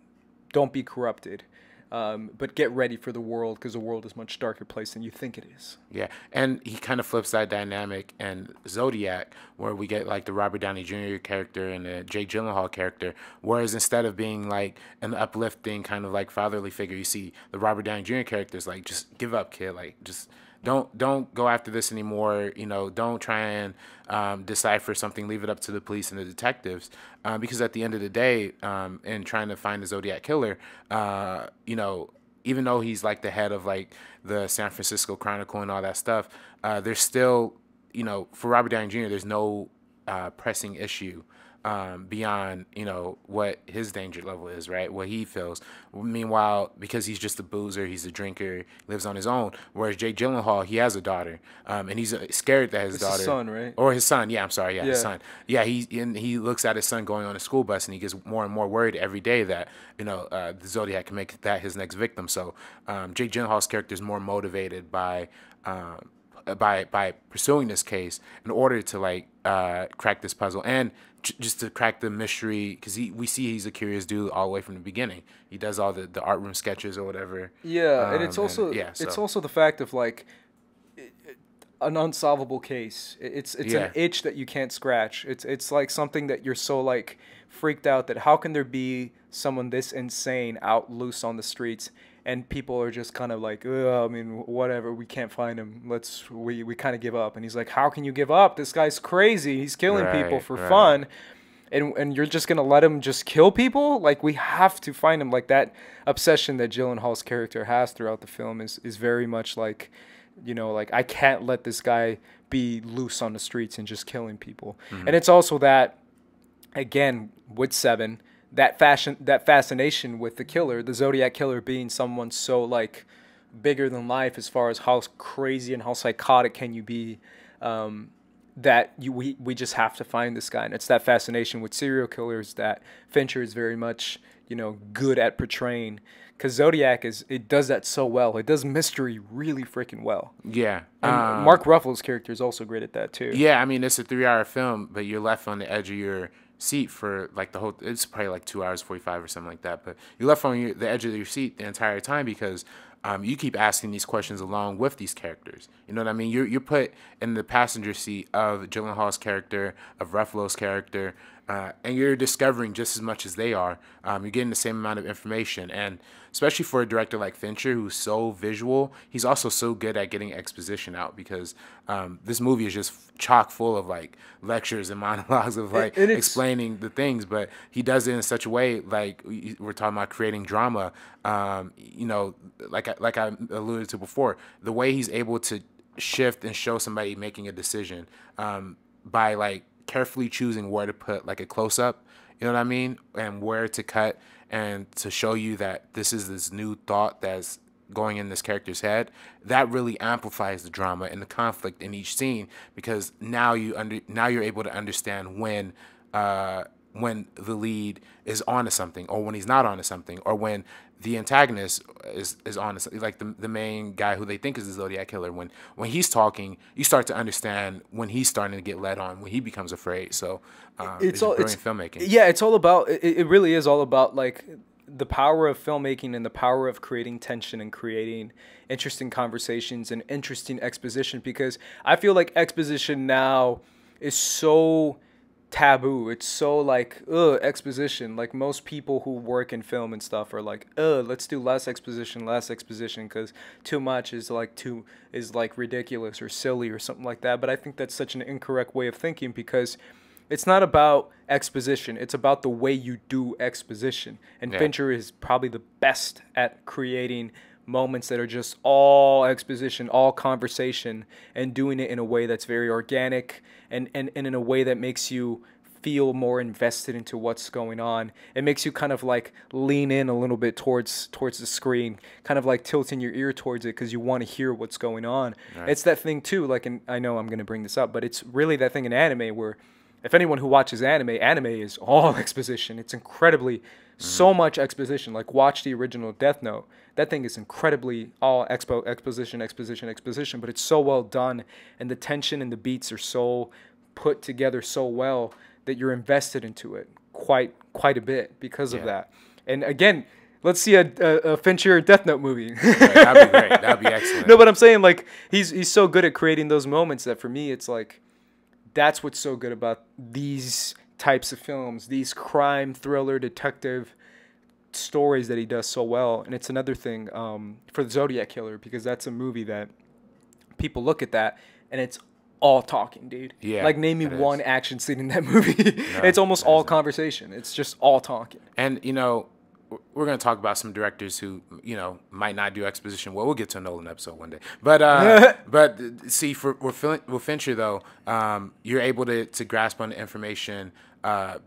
be corrupted. But get ready for the world, because the world is a much darker place than you think it is. Yeah, and he kind of flips that dynamic in Zodiac, where we get like the Robert Downey Jr. character and the Jake Gyllenhaal character, whereas instead of being like an uplifting kind of like fatherly figure, you see the Robert Downey Jr. character is like, just give up, kid, like just don't go after this anymore. Don't try and decipher something. Leave it up to the police and the detectives, because at the end of the day, in trying to find the Zodiac killer, even though he's like the head of like the San Francisco Chronicle and all that stuff, there's still, for Robert Downey Jr., there's no pressing issue beyond, what his danger level is, right? What he feels. Meanwhile, because he's just a boozer, he's a drinker, lives on his own. Whereas Jake Gyllenhaal, he has a daughter, and he's scared that his daughter, his son, right? Or his son. Yeah, I'm sorry. Yeah, his son. Yeah, he looks at his son going on a school bus, and he gets more and more worried every day that the Zodiac can make that his next victim. So Jake Gyllenhaal's character is more motivated by pursuing this case in order to like crack this puzzle and just to crack the mystery, because we see he's a curious dude all the way from the beginning. He does all the art room sketches or whatever. Yeah, and it's also it's also the fact of like an unsolvable case. It's an itch that you can't scratch. It's like something that you're so like freaked out that how can there be someone this insane out loose on the streets, and people are just kind of like, I mean, whatever, we can't find him. We kind of give up. And he's like, how can you give up? This guy's crazy. He's killing people for fun. And you're just going to let him just kill people? Like, we have to find him. Like, that obsession that Gyllenhaal's character has throughout the film is very much like, like, I can't let this guy be loose on the streets and just killing people. And it's also that, again, with Seven, that fascination with the killer, the Zodiac killer, being someone so like bigger than life as far as how crazy and how psychotic can you be, that we just have to find this guy. And it's that fascination with serial killers that Fincher is very much good at portraying, because Zodiac it does that so well. It does mystery really freaking well. Yeah. And Mark Ruffalo's character is also great at that too. Yeah, I mean, it's a 3-hour film, but you're left on the edge of your seat for like it's probably like 2 hours 45 or something like that, but you're left on the edge of your seat the entire time, because you keep asking these questions along with these characters. You know what I mean? You're put in the passenger seat of Gyllenhaal's character, of Ruffalo's character, and you're discovering just as much as they are. You're getting the same amount of information, and especially for a director like Fincher, who's so visual, he's also so good at getting exposition out, because this movie is just chock full of like lectures and monologues of like explaining the things, but he does it in such a way, like we're talking about creating drama. Like I alluded to before, the way he's able to shift and show somebody making a decision by like carefully choosing where to put like a close up, you know what I mean, and where to cut, and to show you that this is this new thought that's going in this character's head, that really amplifies the drama and the conflict in each scene, because now you're able to understand when the lead is onto something, or when he's not onto something, or when the antagonist is onto something, like the main guy who they think is the Zodiac killer. When he's talking, you start to understand when he's starting to get led on, when he becomes afraid. So it's brilliant filmmaking. Yeah, it's all about. It really is all about like the power of filmmaking and the power of creating tension and creating interesting conversations and interesting exposition, because I feel like exposition now is so taboo. It's so like exposition. Like most people who work in film and stuff are like, let's do less exposition, because too much is like ridiculous or silly or something like that. But I think that's such an incorrect way of thinking, because it's not about exposition. It's about the way you do exposition. And Yeah. Fincher is probably the best at creating moments that are just all exposition, all conversation, and doing it in a way that's very organic, and in a way that makes you feel more invested into what's going on. It makes you kind of like lean in a little bit towards the screen, kind of like tilting your ear towards it because you want to hear what's going on. Right. It's that thing too, like, and I know I'm going to bring this up, but it's really that thing in anime where if anyone who watches anime is all exposition. It's incredibly so much exposition. Like, watch the original Death Note. That thing is incredibly all exposition, but it's so well done, and the tension and the beats are so put together so well that you're invested into it quite a bit because of that. And again, let's see a Fincher Death Note movie. Right, that'd be great. That'd be excellent. No, but I'm saying, like, he's so good at creating those moments that for me it's like, that's what's so good about these types of films, these crime thriller detective stories that he does so well. And it's another thing for the Zodiac Killer, because that's a movie that people look at that and it's all talking, dude. Yeah, like, name me it one is. action scene in that movie. It's almost all conversation. It's just all talking. And, you know, we're going to talk about some directors who, you know, might not do exposition. Well, we'll get to a Nolan episode one day. But see, with Fincher, though, you're able to grasp on the information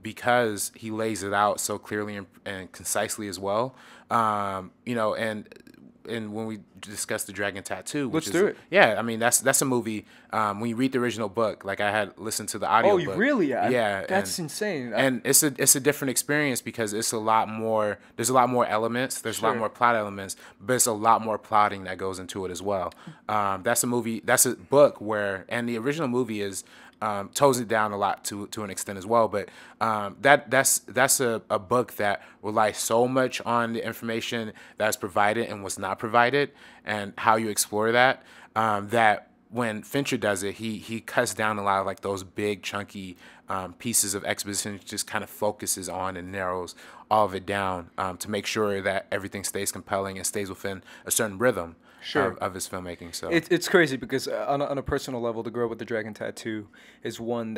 because he lays it out so clearly and concisely as well. You know, and when we discussed The Dragon Tattoo, Let's do it. Yeah, I mean, that's a movie. When you read the original book, like I had listened to the audio. Oh, you really? Yeah, that's insane. And it's a different experience because it's a lot more. There's a lot more elements. There's a lot more plot elements, but it's a lot more plotting that goes into it as well. That's a movie. That's a book where, and the original movie is. Tones it down a lot to an extent as well, but that's a book that relies so much on the information that's provided and what's not provided, and how you explore that. That when Fincher does it, he cuts down a lot of like those big chunky pieces of exposition, just kind of focuses on and narrows all of it down to make sure that everything stays compelling and stays within a certain rhythm. Of his filmmaking. So it's crazy because on a personal level, The Girl with the Dragon Tattoo is one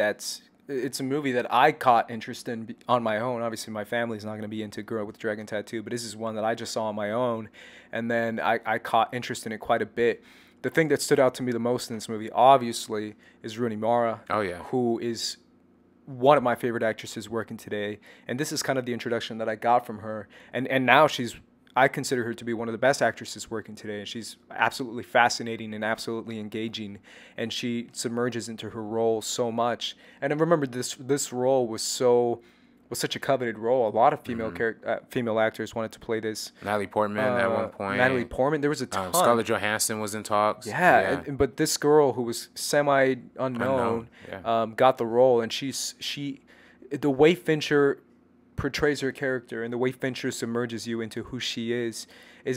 it's a movie that I caught interest in on my own. Obviously, my family's not going to be into Girl with the Dragon Tattoo, but this is one that I just saw on my own, and then I caught interest in it quite a bit. The thing that stood out to me the most in this movie, obviously, is Rooney Mara. Oh, yeah. Who is one of my favorite actresses working today, and this is kind of the introduction that I got from her, and now I consider her to be one of the best actresses working today, and she's absolutely fascinating and absolutely engaging, and she submerges into her role so much. And I remember this role was such a coveted role. A lot of female actors wanted to play this. Natalie Portman at one point. Natalie Portman, there was a ton. Scarlett Johansson was in talks. Yeah. But this girl who was semi-unknown got the role, and the way Fincher portrays her character and the way Fincher submerges you into who she is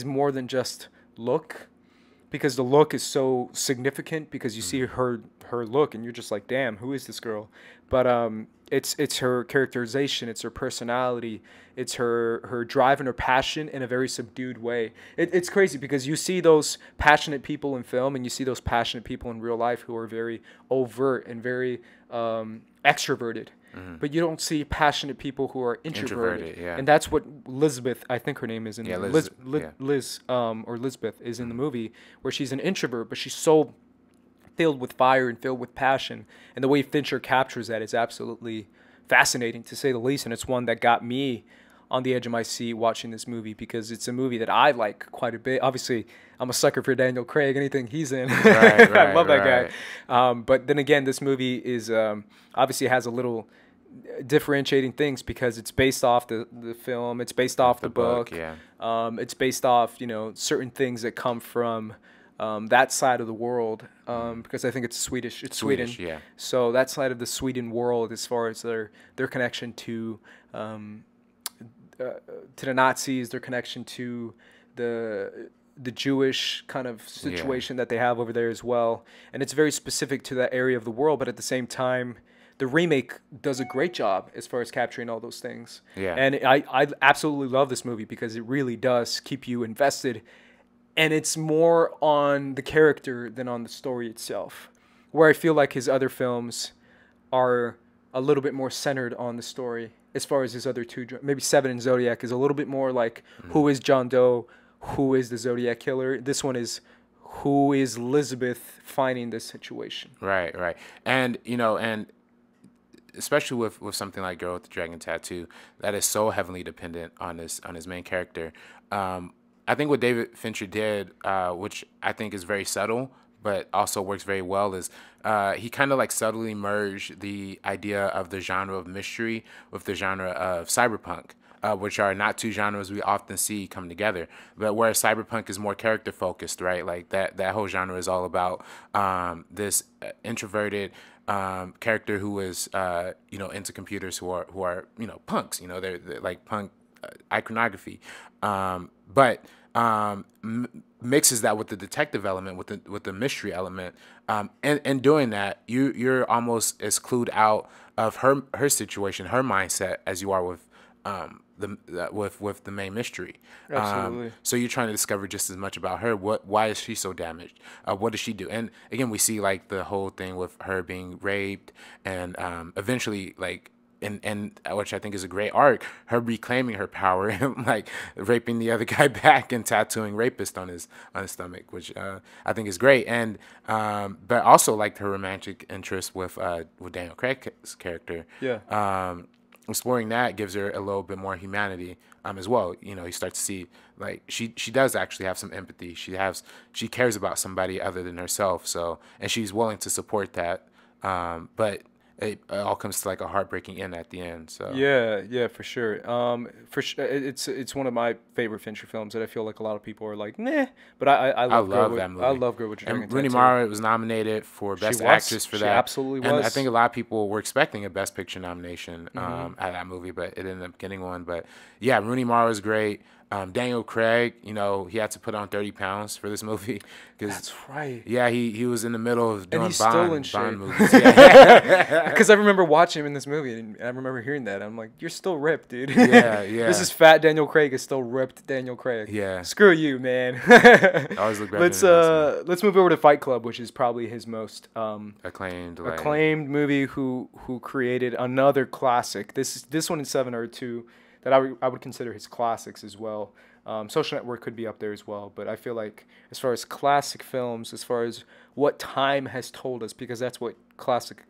more than just look, because the look is so significant because you see her look and you're just like, damn, who is this girl? But it's her characterization, it's her personality, it's her drive and her passion in a very subdued way. It's crazy because you see those passionate people in film and you see those passionate people in real life who are very overt and very extroverted. But you don't see passionate people who are introverted. And that's what Lisbeth, I think her name is in Liz or Lisbeth is in the movie, where she's an introvert, but she's so filled with fire and filled with passion. And the way Fincher captures that is absolutely fascinating, to say the least. And it's one that got me on the edge of my seat watching this movie, because it's a movie that I like quite a bit. Obviously, I'm a sucker for Daniel Craig, anything he's in. I love that guy. But then again, this movie is obviously has a little differentiating things because it's based off the film, it's based off the book. It's based off, certain things that come from that side of the world, because I think it's Swedish. It's Sweden. Yeah. So that side of the Sweden world, as far as their connection to the Nazis, their connection to the Jewish kind of situation that they have over there as well. And it's very specific to that area of the world, but at the same time, the remake does a great job as far as capturing all those things. Yeah. And I absolutely love this movie because it really does keep you invested, and it's more on the character than on the story itself. Where I feel like his other films are a little bit more centered on the story, as far as his other two, maybe Seven and Zodiac is a little bit more like who is John Doe, who is the Zodiac killer. This one is who is Elizabeth finding this situation. Right, right. And, you know, and especially with something like Girl with the Dragon Tattoo, that is so heavily dependent on his main character. I think what David Fincher did, which I think is very subtle, but also works very well, is he kind of like subtly merged the idea of the genre of mystery with the genre of cyberpunk, which are not two genres we often see come together. But whereas cyberpunk is more character focused, right? Like that whole genre is all about this introverted character who is into computers, who are punks. They're like punk iconography, but mixes that with the detective element, with the mystery element, and doing that, you're almost as clued out of her situation, her mindset, as you are with the main mystery. Absolutely. So you're trying to discover just as much about her. Why is she so damaged? What does she do? And again, we see like the whole thing with her being raped, and eventually like. And which I think is a great arc, her reclaiming her power and like raping the other guy back and tattooing rapist on his stomach, which I think is great. And but also like her romantic interest with Daniel Craig's character. Yeah. Exploring that gives her a little bit more humanity as well. You start to see like she does actually have some empathy. She cares about somebody other than herself. So, and she's willing to support that. But it all comes to like a heartbreaking end at the end. So yeah, for sure. It's one of my favorite Fincher films that I feel like a lot of people are like, meh. But I love that movie. I love Girl with the Dragon And Rooney Tattoo. Mara was nominated for Best Actress for that. She absolutely was. And I think a lot of people were expecting a Best Picture nomination at that movie, but it ended up getting one. But yeah, Rooney Mara was great. Daniel Craig, he had to put on 30 pounds for this movie. That's right. Yeah, he was in the middle of doing Bond movies. Yeah. Because I remember watching him in this movie, and I remember hearing that. I'm like, you're still ripped, dude. Yeah. This is fat Daniel Craig is still ripped Daniel Craig. Yeah. Screw you, man. Always look better. Let's move over to Fight Club, which is probably his most acclaimed movie. Who created another classic. This one and Seven are two that I would consider his classics as well. Social Network could be up there as well, but I feel like as far as classic films, as far as what time has told us, because that's what classic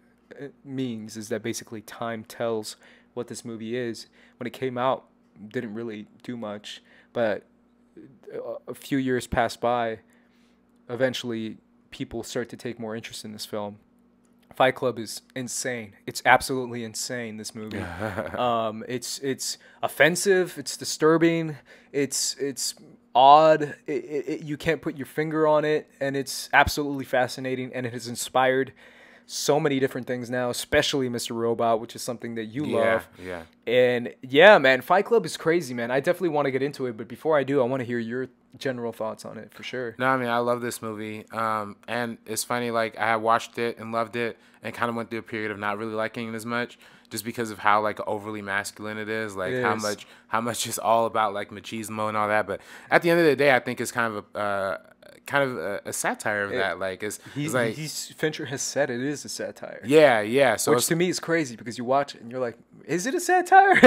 means, is that basically time tells what this movie is. When it came out, didn't really do much, but a few years passed by, eventually people start to take more interest in this film. Fight Club is insane. It's absolutely insane, this movie. It's offensive. It's disturbing. It's odd. You can't put your finger on it, and it's absolutely fascinating. And it has inspired so many different things now, especially Mr. Robot, which is something that you love. Yeah. And yeah, man, Fight Club is crazy, man. I definitely want to get into it, but before I do, I want to hear your general thoughts on it for sure. No, I mean, I love this movie. And it's funny, like I watched it and loved it and kind of went through a period of not really liking it as much, just because of how like overly masculine it is, like how much is all about like machismo and all that. But at the end of the day, I think it's kind of a satire of that. Like Fincher has said it is a satire. Yeah. So which to me is crazy, because you watch it and you're like, is it a satire?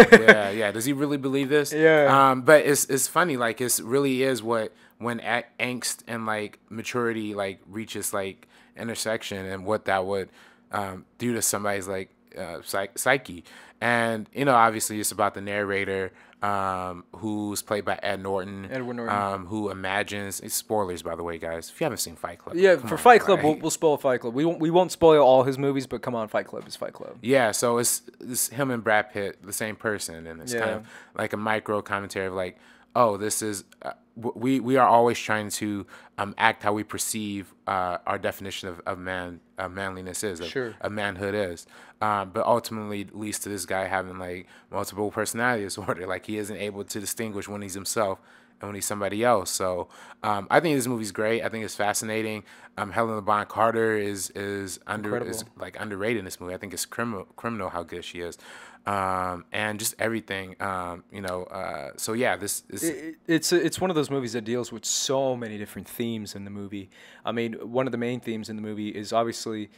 yeah. Does he really believe this? Yeah. But it's funny. Like it really is when angst and like maturity like reaches like intersection, and what that would do to somebody's like psyche. And obviously it's about the narrator, who's played by Edward Norton, who imagines. It's spoilers, by the way, guys, if you haven't seen Fight Club. Yeah, for Fight Club, we'll spoil Fight Club. We won't spoil all his movies, but come on, Fight Club is Fight Club. Yeah, so it's him and Brad Pitt, the same person, and it's kind of like a micro commentary of like, oh, this is we are always trying to act how we perceive our definition of manliness is, of manhood is, but ultimately it leads to this guy having like multiple personality disorder. Like he isn't able to distinguish when he's himself and when he's somebody else. So I think this movie's great. I think it's fascinating. Helena Bonham Carter is Incredible. like underrated in this movie. I think it's criminal how good she is, and just everything. So yeah, this is It's one of those movies that deals with so many different themes in the movie. I mean, one of the main themes in the movie is obviously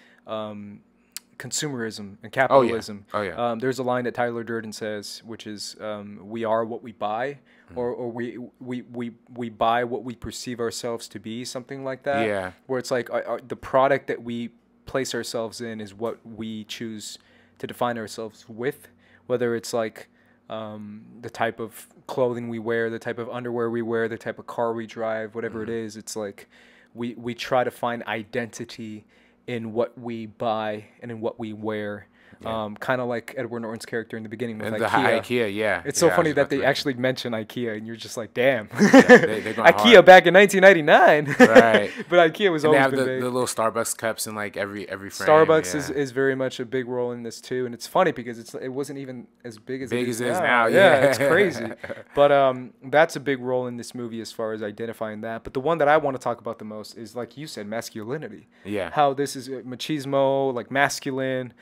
consumerism and oh yeah, capitalism. oh yeah, There's a line that Tyler Durden says, which is, "We are what we buy," or we buy what we perceive ourselves to be," something like that. yeah, Where it's like the product that we place ourselves in is what we choose to define ourselves with, whether it's like the type of clothing we wear, the type of underwear we wear, the type of car we drive, whatever it is. It's like we try to find identity in what we buy and in what we wear. yeah. Kind of like Edward Norton's character in the beginning with And IKEA. IKEA, yeah. It's yeah, so I was funny about that to they mention. actually mention IKEA, and you're just like, damn. Yeah, they're going IKEA hard. back in 1999. Right. But IKEA was And they always have been the big. little Starbucks cups in like every frame. Starbucks yeah. is very much a big role in this too, and it's funny because it wasn't even as big as Big it as is it is now. now, Yeah, yeah. it's crazy. But that's a big role in this movie as far as identifying that. But the one that I want to talk about the most is, like you said, masculinity. Yeah. How this is machismo, like masculine.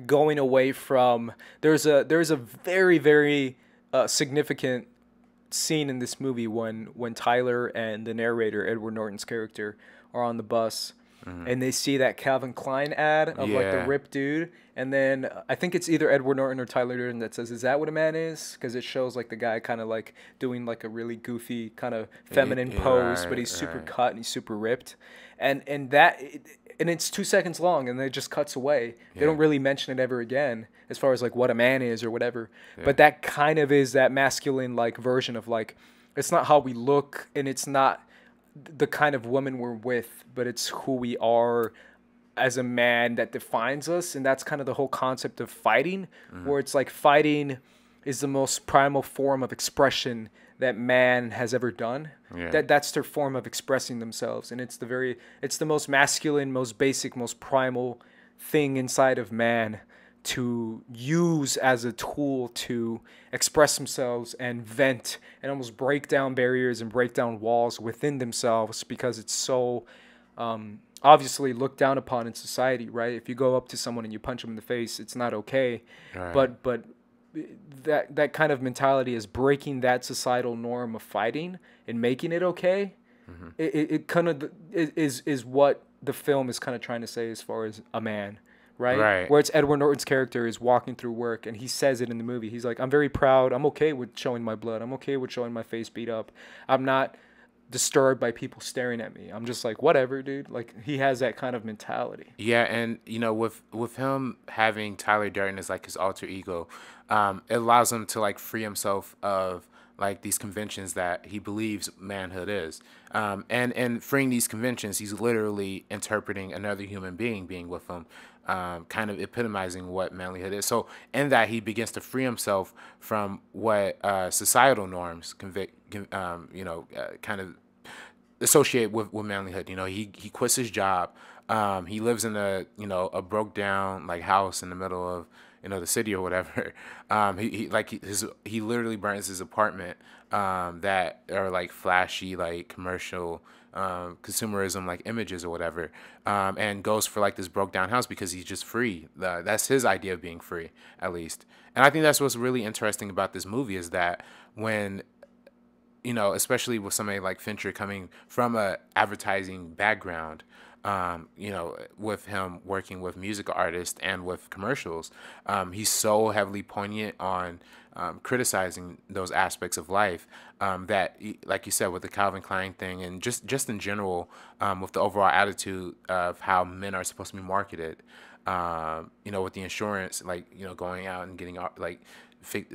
Going away from there's a very very significant scene in this movie when Tyler and the narrator Edward Norton's character are on the bus and they see that Calvin Klein ad of like the Yeah. ripped dude, and then I think it's either Edward Norton or Tyler Durden that says, "Is that what a man is?" Because it shows like the guy kind of like doing like a really goofy kind of feminine Yeah, pose, but right, he's super right. cut and he's super ripped, and that. And it's 2 seconds long, and then it just cuts away. They don't really mention it ever again, as far as like what a man is or whatever. But that kind of is that masculine like version of like, it's not how we look, and it's not the kind of woman we're with, but it's who we are as a man that defines us. And that's kind of the whole concept of fighting, where it's like fighting is the most primal form of expression that man has ever done. Yeah. That's their form of expressing themselves, and it's the most masculine, most basic, most primal thing inside of man to use as a tool to express themselves and vent and almost break down barriers and break down walls within themselves, because it's so obviously looked down upon in society, right? If you go up to someone and you punch them in the face, it's not okay. Right. But that kind of mentality is breaking that societal norm of fighting and making it okay. It kind of is what the film is kind of trying to say as far as a man, right? Right. Where it's Edward Norton's character is walking through work and he says it in the movie. He's like, "I'm very proud. I'm okay with showing my blood. I'm okay with showing my face beat up. I'm not disturbed by people staring at me. I'm just like, whatever, dude." Like, he has that kind of mentality. Yeah, and with him having Tyler Durden as like his alter ego, it allows him to like free himself of like these conventions that he believes manhood is. And freeing these conventions, he's literally interpreting another human being with him, kind of epitomizing what manlyhood is. So in that, he begins to free himself from what societal norms kind of associate with manlyhood. He quits his job. He lives in a broke down like house in the middle of the city or whatever. He literally burns his apartment that are like flashy like commercial consumerism like images or whatever, and goes for like this broke down house because he's just free. That's his idea of being free, at least. And I think that's what's really interesting about this movie is that when especially with somebody like Fincher coming from a advertising background, with him working with music artists and with commercials, he's so heavily poignant on criticizing those aspects of life, that, like you said, with the Calvin Klein thing and just in general, with the overall attitude of how men are supposed to be marketed, with the insurance, like, going out and getting like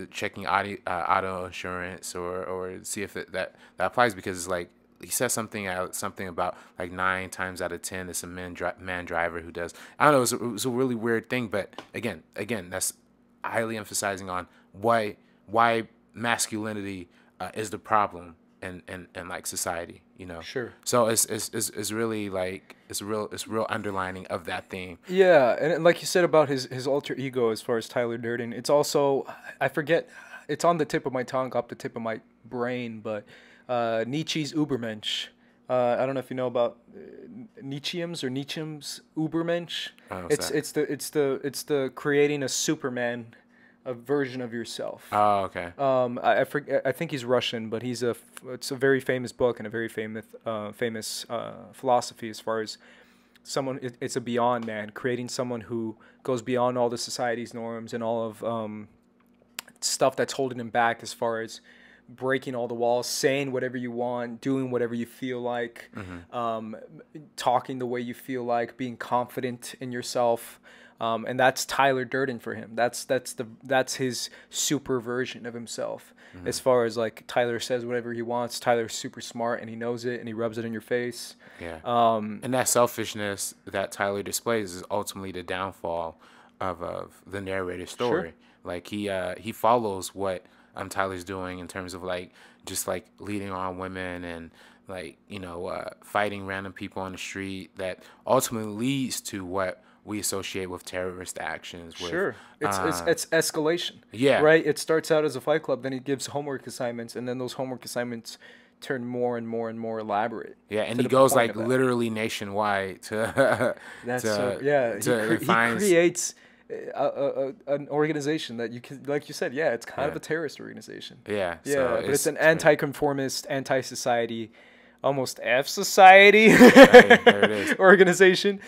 checking auto insurance or see if that applies, because it's like he says something about like 9 times out of 10 it's a man driver who does. I don't know. It was a really weird thing, but again, that's highly emphasizing on why masculinity is the problem in like society. Sure. So it's really like it's real underlining of that theme. Yeah, and like you said about his alter ego as far as Tyler Durden, it's also, I forget, it's on the tip of my tongue, off the tip of my brain, but Nietzsche's Übermensch. I don't know if you know about Nietzsche's Übermensch. What's that? It's the creating a Superman, a version of yourself. Oh, okay. I think he's Russian, but it's a very famous book and a very famous philosophy as far as it's a beyond man, creating someone who goes beyond all the society's norms and all of stuff that's holding him back, as far as breaking all the walls, saying whatever you want, doing whatever you feel like, talking the way you feel like, being confident in yourself. And that's Tyler Durden for him. That's his super version of himself. As far as like Tyler says whatever he wants, Tyler's super smart and he knows it and he rubs it in your face. Yeah. And that selfishness that Tyler displays is ultimately the downfall of the narrator's story. Sure. Like he follows what Tyler's doing in terms of like just like leading on women and like fighting random people on the street, that ultimately leads to what we associate with terrorist actions. Sure, it's escalation. Yeah, right. It starts out as a fight club, then he gives homework assignments, and then those homework assignments turn more and more and more elaborate. Yeah, and he goes like literally nationwide to he creates an organization that you can, like you said, it's kind of a terrorist organization. Yeah, but it's an anti-conformist, anti-society, almost F-society there it is. organization.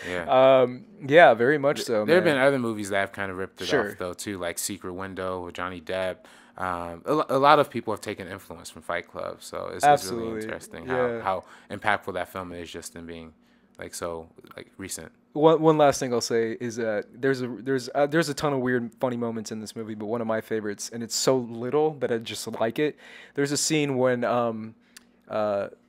Yeah, very much so. There have been other movies that have kind of ripped it off though too, like Secret Window with Johnny Depp. A lot of people have taken influence from Fight Club, so it's really interesting how impactful that film is, just in being like so like recent. One last thing I'll say is that there's a ton of weird, funny moments in this movie, but one of my favorites, and it's so little that I just like it. There's a scene when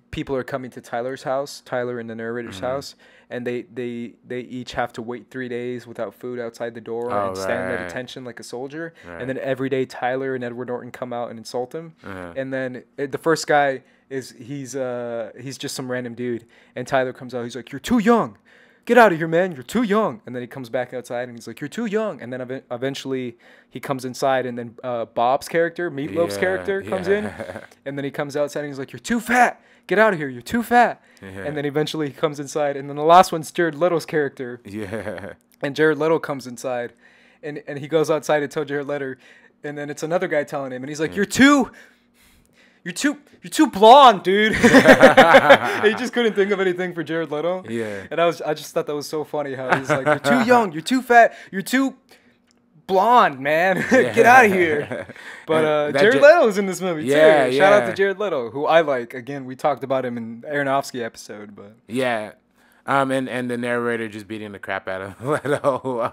people are coming to Tyler's house, Tyler and the narrator's house, and they each have to wait 3 days without food outside the door and stand at attention like a soldier. And then every day Tyler and Edward Norton come out and insult him. And then the first guy he's just some random dude, and Tyler comes out. He's like, "You're too young. Get out of here, man. You're too young." And then he comes back outside and he's like, "You're too young." And then eventually he comes inside, and then Bob's character, Meatloaf's character, comes in. And then he comes outside and he's like, "You're too fat. Get out of here. You're too fat." And then eventually he comes inside. And then the last one's Jared Leto's character. And Jared Leto comes inside. And he goes outside to tell Jared Leto. And then it's another guy telling him. And he's like, You're too blonde, dude." He just couldn't think of anything for Jared Leto. And I just thought that was so funny how he's like, "You're too young, you're too fat, you're too blonde, man. Get out of here." But Jared Leto's in this movie too. Shout out to Jared Leto, who I like. Again, we talked about him in Aronofsky episode, but and the narrator just beating the crap out of Leto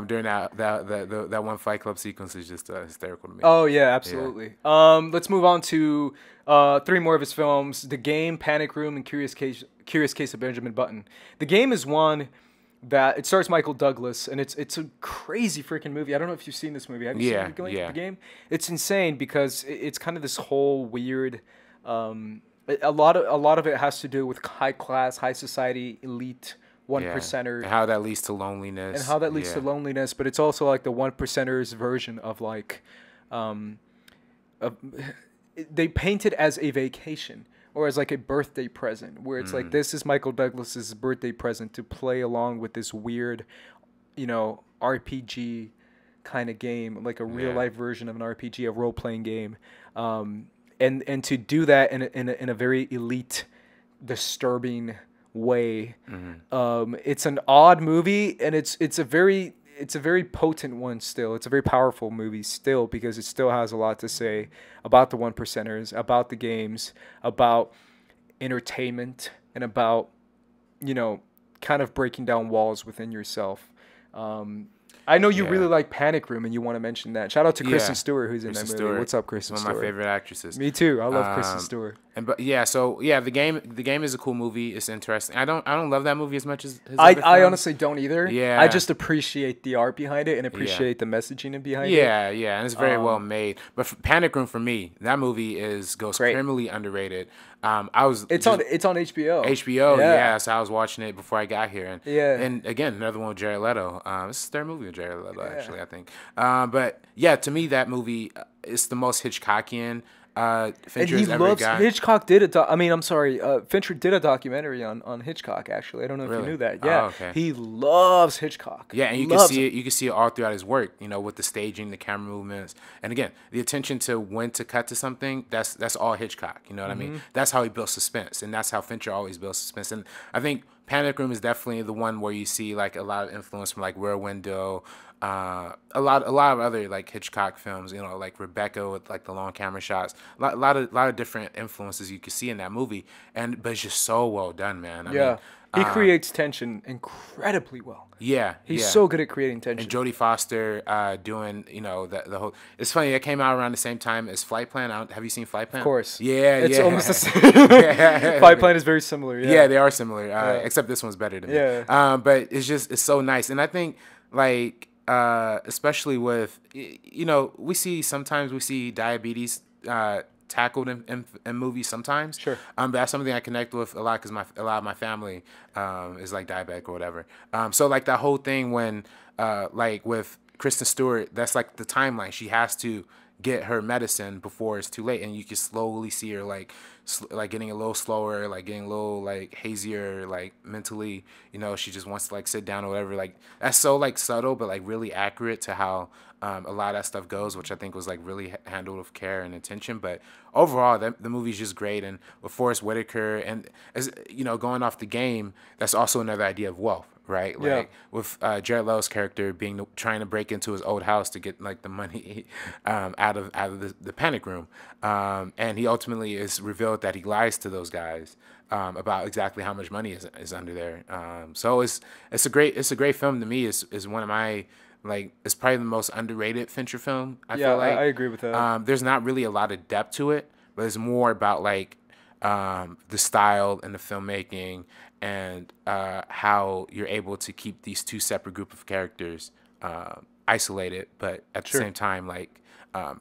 during that one Fight Club sequence is just hysterical to me. Oh yeah, absolutely. Let's move on to 3 more of his films: The Game, Panic Room, and Curious Case of Benjamin Button. The Game is one that it stars Michael Douglas, and it's a crazy freaking movie. I don't know if you've seen this movie. Have you seen The Game? It's insane because it's kind of this whole weird. A lot of it has to do with high class, high society, elite 1%er. And how that leads to loneliness. But it's also like the 1%ers version of like, they paint it as a vacation or as like a birthday present, where it's like, this is Michael Douglas's birthday present to play along with this weird, RPG kind of game, like a real life version of an RPG, a role playing game. And to do that in a very elite, disturbing way, it's an odd movie, and it's a very potent one still. It's a very powerful movie still, because it still has a lot to say about the 1%ers, about the games, about entertainment, and about kind of breaking down walls within yourself. I know you really like Panic Room, and you want to mention that. Shout out to Kristen Stewart, who's in that movie. What's up, Kristen Stewart? One of my favorite actresses. Me too. I love Kristen Stewart. The game is a cool movie. It's interesting. I don't love that movie as much as his I honestly don't either. Yeah. I just appreciate the art behind it and appreciate the messaging behind it. Yeah, and it's very well made. But Panic Room, for me, that movie goes criminally underrated. It's on HBO. HBO, so I was watching it before I got here, and again, another one with Jared Leto. This is their movie with Jared Leto, actually, I think. But yeah, to me, that movie is the most Hitchcockian And Fincher he has ever loves got. Hitchcock. I'm sorry. Fincher did a documentary on Hitchcock. Actually, I don't know if you Really? knew that. Oh, Yeah, okay. he loves Hitchcock. Yeah, and you can Loves see him. it. You can see it all throughout his work. With the staging, the camera movements, and again, the attention to when to cut to something. That's all Hitchcock. You know what I mean? That's how he built suspense, and that's how Fincher always builds suspense. And I think Panic Room is definitely the one where you see like a lot of influence from like Rear Window, a lot of other like Hitchcock films. Like Rebecca with like the long camera shots. A lot of different influences you can see in that movie, but it's just so well done, man. I mean, Yeah, he creates tension incredibly well. yeah, He's yeah. so good at creating And tension. Jodie Foster doing the whole. It's funny. It came out around the same time as Flight Plan. Have you seen Flight Plan? Of course. Yeah, It's yeah. almost the same. Yeah. Fight Plan is very similar. Yeah. Yeah, they are similar. Yeah. Except this one's better to me. Yeah. But it's so nice, and I think like especially with sometimes we see diabetes tackled in movies sometimes. Sure. But that's something I connect with a lot because a lot of my family is like diabetic or whatever. So like that whole thing when like with Kristen Stewart, that's like the timeline. She has to get her medicine before it's too late, and you can slowly see her like getting a little slower, like getting a little like hazier, like mentally. She just wants to like sit down or whatever. Like that's so like subtle, but like really accurate to how a lot of that stuff goes, which I think was like really handled with care and attention. But overall, the movie's just great. And with Forrest Whitaker, and as going off the game, that's also another idea of wealth. Right, Yeah. like with Jared Leto's character trying to break into his old house to get like the money out of the panic room, and he ultimately is revealed that he lies to those guys about exactly how much money is under there. So it's a great film to me. Is one of my it's probably the most underrated Fincher film. I feel like I agree with that. there's not really a lot of depth to it, but it's more about like the style and the filmmaking and how you're able to keep these two separate group of characters isolated, but at the same time like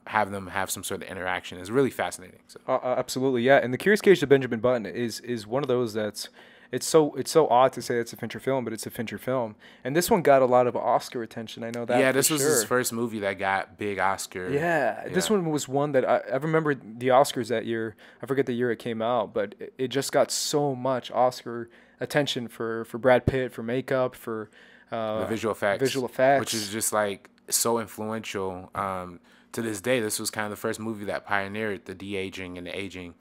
have them have some sort of interaction is really fascinating. So. Absolutely, yeah. And The Curious Case of Benjamin Button is one of those that's it's so odd to say it's a Fincher film, but it's a Fincher film. And this one got a lot of Oscar attention. I know that. Yeah, for this was sure. his first movie that got big Oscar. Yeah, this one was one that I remember the Oscars that year. I forget the year it came out, but it just got so much Oscar attention for Brad Pitt, for makeup, for The visual effects, which is just like so influential. To this day, this was kind of the first movie that pioneered the de-aging and the aging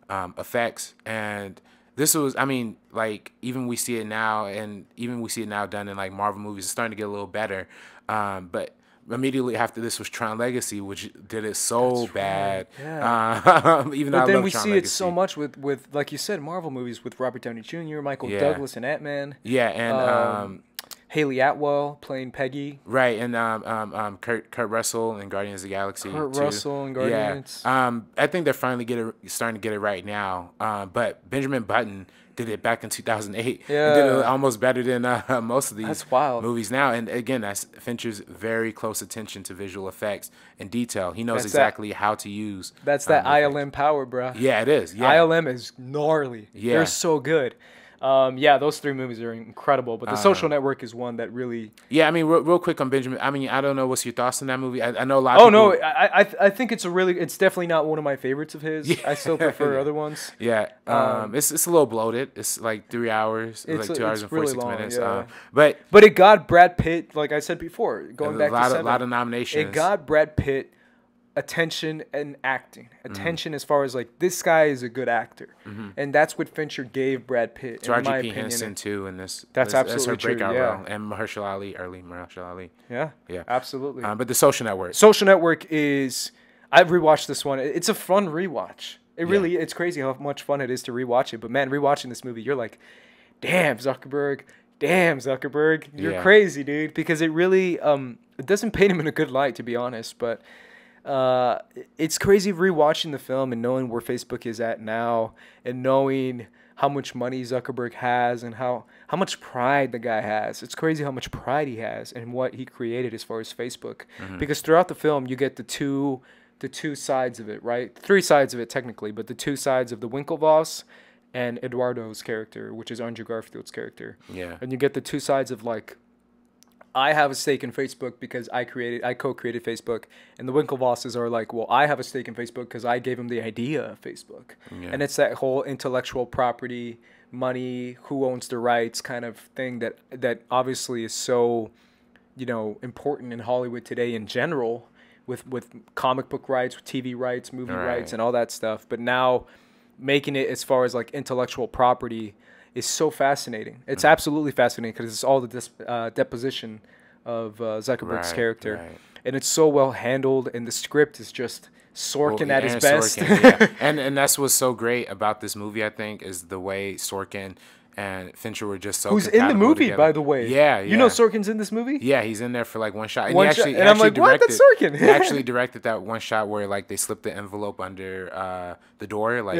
effects. And this was, I mean, like even we see it now done in like Marvel movies. It's starting to get a little better. But immediately after this was Tron Legacy, which did it so bad. Yeah. Even though But I then love we Tron see Legacy. it so much with like you said, Marvel movies with Robert Downey Jr., Michael Yeah. Douglas and Ant-Man. Yeah, and Haley Atwell playing Peggy. right, and Kurt Russell in Guardians of the Galaxy. Kurt too. Russell in Guardians. Yeah. I think they're finally starting to get it right now. But Benjamin Button did it back in 2008. Yeah. And did it almost better than most of these That's wild. movies now. And again, that's Fincher's very close attention to visual effects and detail. He knows That's exactly how to use. That's that effects. ILM power, bruh. Yeah, it is. Yeah. ILM is gnarly. Yeah. They're so good. Yeah, those three movies are incredible. But The Social Network is one that really. Yeah, I mean, real quick on Benjamin. I mean, I don't know what's your thoughts on that movie. I know a lot. Oh of people, no, I think it's it's definitely not one of my favorites of his. I still prefer other ones. Yeah, it's a little bloated. It's like 3 hours, like 2 hours and really 46 long, minutes. yeah. But it got Brad Pitt, like I said before, going back to a Seven. lot of nominations. It got Brad Pitt attention and acting. Attention as far as like this guy is a good actor, and that's what Fincher gave Brad Pitt. In my Taraji P. opinion, Henson too in this. That's absolutely her true, breakout yeah. role, and Mahershala Ali. Yeah, Yeah. absolutely. But The Social Network. Social Network is. I've rewatched this one. It's a fun rewatch. It's crazy how much fun it is to rewatch it. But man, rewatching this movie, you're like, damn Zuckerberg, you're Yeah. crazy, dude. Because it really it doesn't paint him in a good light, to be honest. But it's crazy rewatching the film and knowing where Facebook is at now, and knowing how much money Zuckerberg has and how much pride the guy has. It's crazy how much pride he has in what he created as far as Facebook. Because throughout the film, you get the two sides of it, right? Three sides of it technically, but the two sides of the Winklevoss and Eduardo's character, which is Andrew Garfield's character. Yeah. And you get the two sides of like I have a stake in Facebook because I co-created Facebook, and the Winklevosses are like, well, I have a stake in Facebook because I gave him the idea of Facebook, and it's that whole intellectual property, money, who owns the rights kind of thing that obviously is so, important in Hollywood today in general, with comic book rights, with TV rights, movie rights, and all that stuff. But now, making it as far as like intellectual property is so fascinating. It's absolutely fascinating because it's all the deposition of Zuckerberg's character, and it's so well handled, and the script is just Sorkin at his best. Sorkin, and that's what's so great about this movie, I think, is the way Sorkin and Fincher were just so who's in the movie together. By the way. Yeah. You know Sorkin's in this movie? Yeah, he's in there for like one shot. And I'm like, what? That's Sorkin. He actually directed that one shot where like they slipped the envelope under the door. Like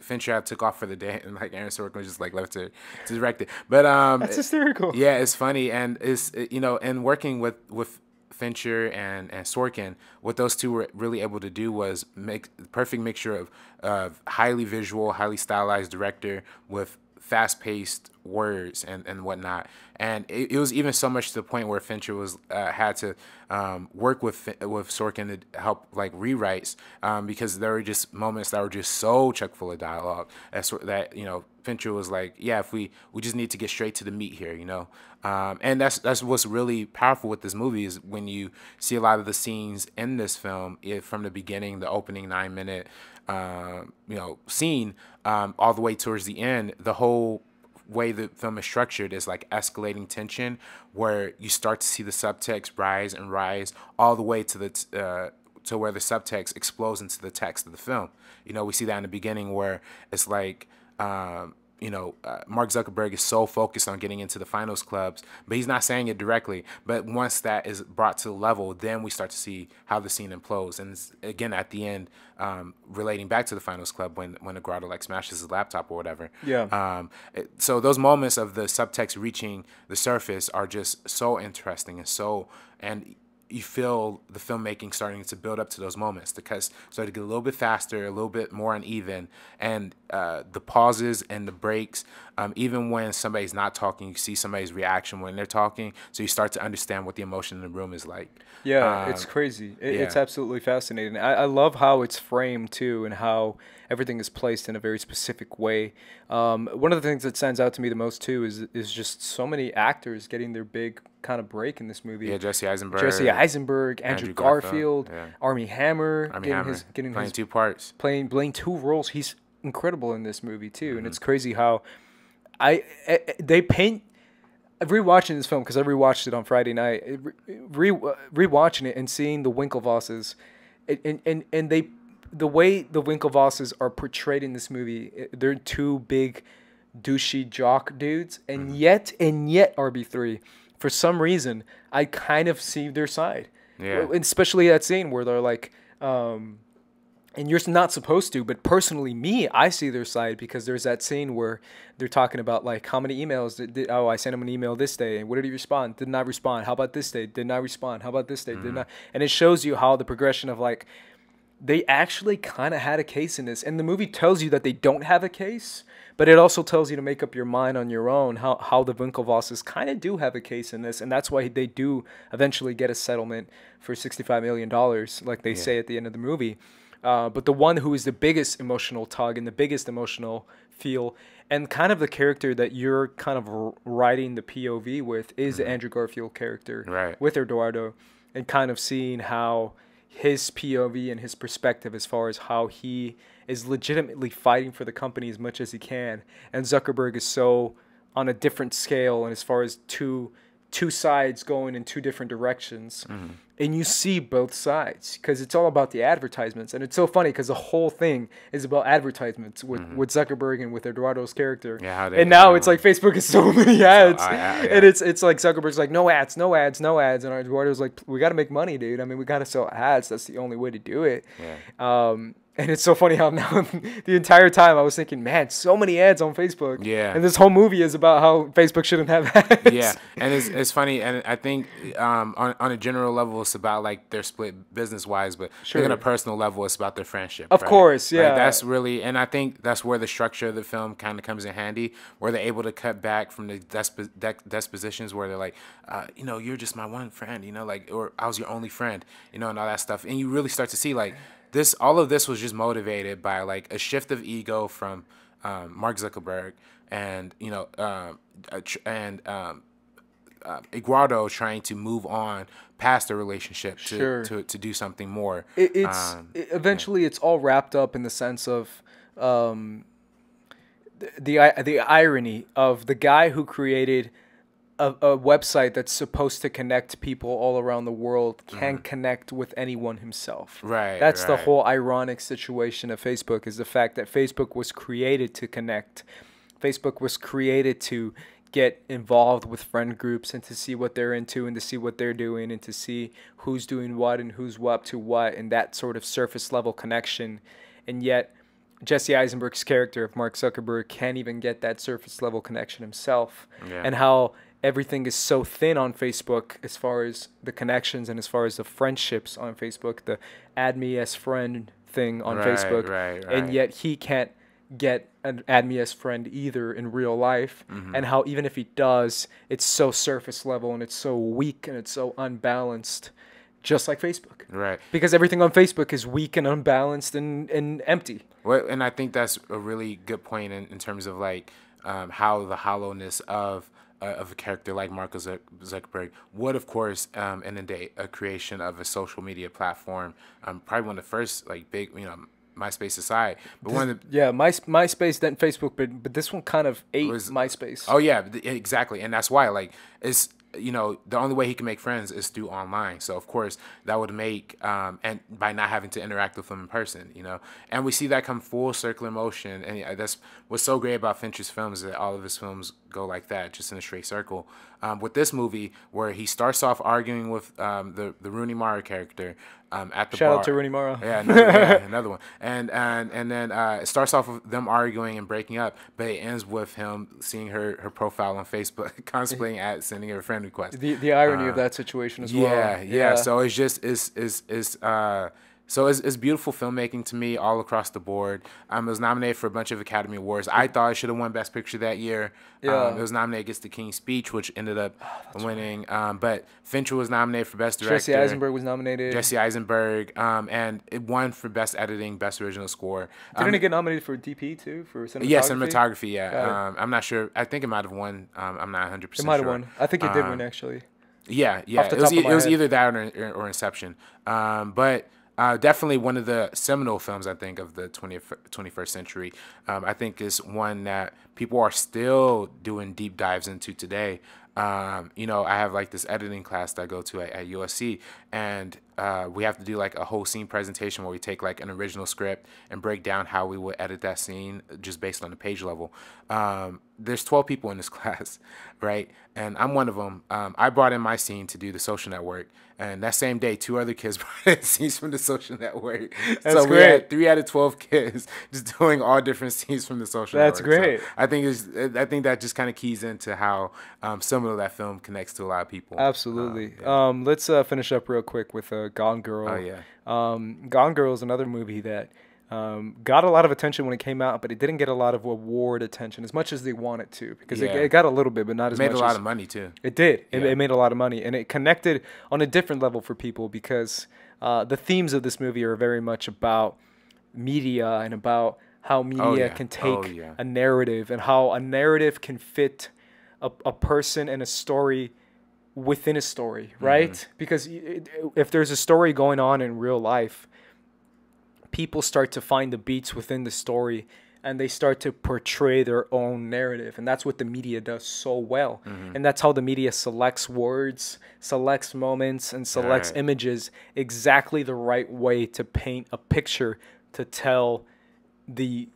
Fincher took off for the day, and like Aaron Sorkin was just like left to direct it. But that's hysterical. Yeah, it's funny, and it's and working with Fincher and Sorkin, what those two were really able to do was make the perfect mixture of highly visual, highly stylized director with fast-paced words and whatnot. And it was even so much to the point where Fincher was had to work with Sorkin to help like rewrites because there were just moments that were just so chock full of dialogue that Fincher was like, yeah, if we just need to get straight to the meat here, and that's what's really powerful with this movie is when you see a lot of the scenes in this film from the beginning, the opening 9-minute scene all the way towards the end. The whole way the film is structured is like escalating tension, where you start to see the subtext rise and rise all the way to to where the subtext explodes into the text of the film. We see that in the beginning where it's like Mark Zuckerberg is so focused on getting into the finals clubs, but he's not saying it directly. But once that is brought to the level, then we start to see how the scene implodes. And it's, again, at the end, relating back to the finals club when Agrado like smashes his laptop or whatever. Yeah. So those moments of the subtext reaching the surface are just so interesting and you feel the filmmaking starting to build up to those moments. The cuts start to get a little bit faster, a little bit more uneven, and the pauses and the breaks, even when somebody's not talking, you see somebody's reaction when they're talking, so you start to understand what the emotion in the room is like. Yeah, it's crazy. It's absolutely fascinating. I love how it's framed, too, and how everything is placed in a very specific way. One of the things that stands out to me the most, too, is just so many actors getting their big kind of break in this movie. Yeah, Jesse Eisenberg, Andrew Garfield, yeah. Armie Hammer, getting playing two parts, playing two roles. He's incredible in this movie too, and it's crazy how they paint. Rewatching this film because I rewatched it on Friday night, rewatching it and seeing the Winklevosses, and the way the Winklevosses are portrayed in this movie, they're two big douchey jock dudes, and yet RB3. For some reason, I kind of see their side. Yeah. Especially that scene where they're like, and you're not supposed to, but personally, I see their side because there's that scene where they're talking about like how many emails I sent him an email this day, and what did he respond? Did not respond. How about this day? Did not respond. How about this day? Did not. And it shows you how the progression of like they actually kind of had a case in this, and the movie tells you that they don't have a case. But it also tells you to make up your mind on your own how the Winklevosses kind of do have a case in this, and that's why they do eventually get a settlement for $65 million, like they say at the end of the movie. But the one who is the biggest emotional tug and the biggest emotional feel, and kind of the character that you're kind of writing the POV with, is the Andrew Garfield character with Eduardo, and kind of seeing how his POV and his perspective as far as how he is legitimately fighting for the company as much as he can, and Zuckerberg is so on a different scale, and as far as two sides going in two different directions, and you see both sides because it's all about the advertisements, and it's so funny because the whole thing is about advertisements with Zuckerberg and with Eduardo's character, and now it's like Facebook is so many ads, and it's like Zuckerberg's like no ads, and Eduardo's like we got to make money, dude. I mean we got to sell ads. That's the only way to do it. And it's so funny how now the entire time I was thinking, man, so many ads on Facebook. Yeah. And this whole movie is about how Facebook shouldn't have ads. Yeah, and it's funny, and I think on a general level, it's about like their split business wise, but I think on a personal level, it's about their friendship. Of course, yeah. Like, that's really, and I think that's where the structure of the film kind of comes in handy, where they're able to cut back from the dispositions where they're like, you're just my one friend, like, or I was your only friend, and all that stuff, and you really start to see like all of this was just motivated by like a shift of ego from Mark Zuckerberg and Eduardo trying to move on past the relationship to do something more. Eventually it's all wrapped up in the sense of the irony of the guy who created a website that's supposed to connect people all around the world can connect with anyone himself. Right. That's the whole ironic situation of Facebook, is the fact that Facebook was created to connect. Facebook was created to get involved with friend groups and to see what they're into and to see what they're doing and to see who's doing what and who's up to what, and that sort of surface level connection. And yet Jesse Eisenberg's character of Mark Zuckerberg can't even get that surface level connection himself. Yeah. And how everything is so thin on Facebook as far as the connections and as far as the friendships on Facebook, the add me as friend thing on Facebook. Right. And yet he can't get an add me as friend either in real life. And how even if he does, it's so surface level and it's so weak and it's so unbalanced, just like Facebook. Right. Because everything on Facebook is weak and unbalanced and empty. Well, and I think that's a really good point in terms of like how the hollowness of a character like Mark Zuckerberg would, of course, inundate a creation of a social media platform. Probably one of the first like big, MySpace aside, but one of the MySpace, then Facebook, but this one kind of ate MySpace. Oh yeah, exactly, and that's why like it's the only way he can make friends is through online. So of course that would make and by not having to interact with them in person, and we see that come full circle in motion, and that's what's so great about Fincher's films, is that all of his films go like that, just in a straight circle. With this movie, where he starts off arguing with the Rooney Mara character at the bar. Shout out to Rooney Mara. Yeah, another one. And then it starts off with them arguing and breaking up, but it ends with him seeing her profile on Facebook, contemplating at sending her a friend request. The irony of that situation as well. Yeah. So it's just So it's beautiful filmmaking to me all across the board. It was nominated for a bunch of Academy Awards. I thought it should have won Best Picture that year. It was nominated against The King's Speech, which ended up winning. Right. But Fincher was nominated for Best Director. Jesse Eisenberg was nominated. And it won for Best Editing, Best Original Score. Didn't it get nominated for DP too, for cinematography? Yeah, cinematography, yeah. I'm not sure. I think it might have won. I'm not 100% sure. It might have won. I think it did win, actually. Yeah. It was either that or Inception. But definitely one of the seminal films, I think, of the 21st century. I think is one that people are still doing deep dives into today. I have like this editing class that I go to at USC, and we have to do like a whole scene presentation where we take like an original script and break down how we would edit that scene just based on the page level. There's 12 people in this class, right? And I'm one of them. I brought in my scene to do The Social Network, and that same day, 2 other kids brought in scenes from The Social Network. That's great. We had 3 out of 12 kids just doing all different scenes from The Social Network. That's great. So I think that just kind of keys into how similar that film connects to a lot of people. Absolutely. Let's finish up real quick with Gone Girl. Oh yeah. Gone Girl is another movie that got a lot of attention when it came out, but it didn't get a lot of award attention as much as they wanted to, because it got a little bit, but not as much. It made a lot of money too. It did. It made a lot of money, and it connected on a different level for people, because the themes of this movie are very much about media and about how media can take a narrative, and how a narrative can fit a person and a story within a story, right? Mm-hmm. Because if there's a story going on in real life, people start to find the beats within the story, and they start to portray their own narrative. And that's what the media does so well. Mm-hmm. And that's how the media selects words, selects moments, and selects images exactly the right way to paint a picture to tell the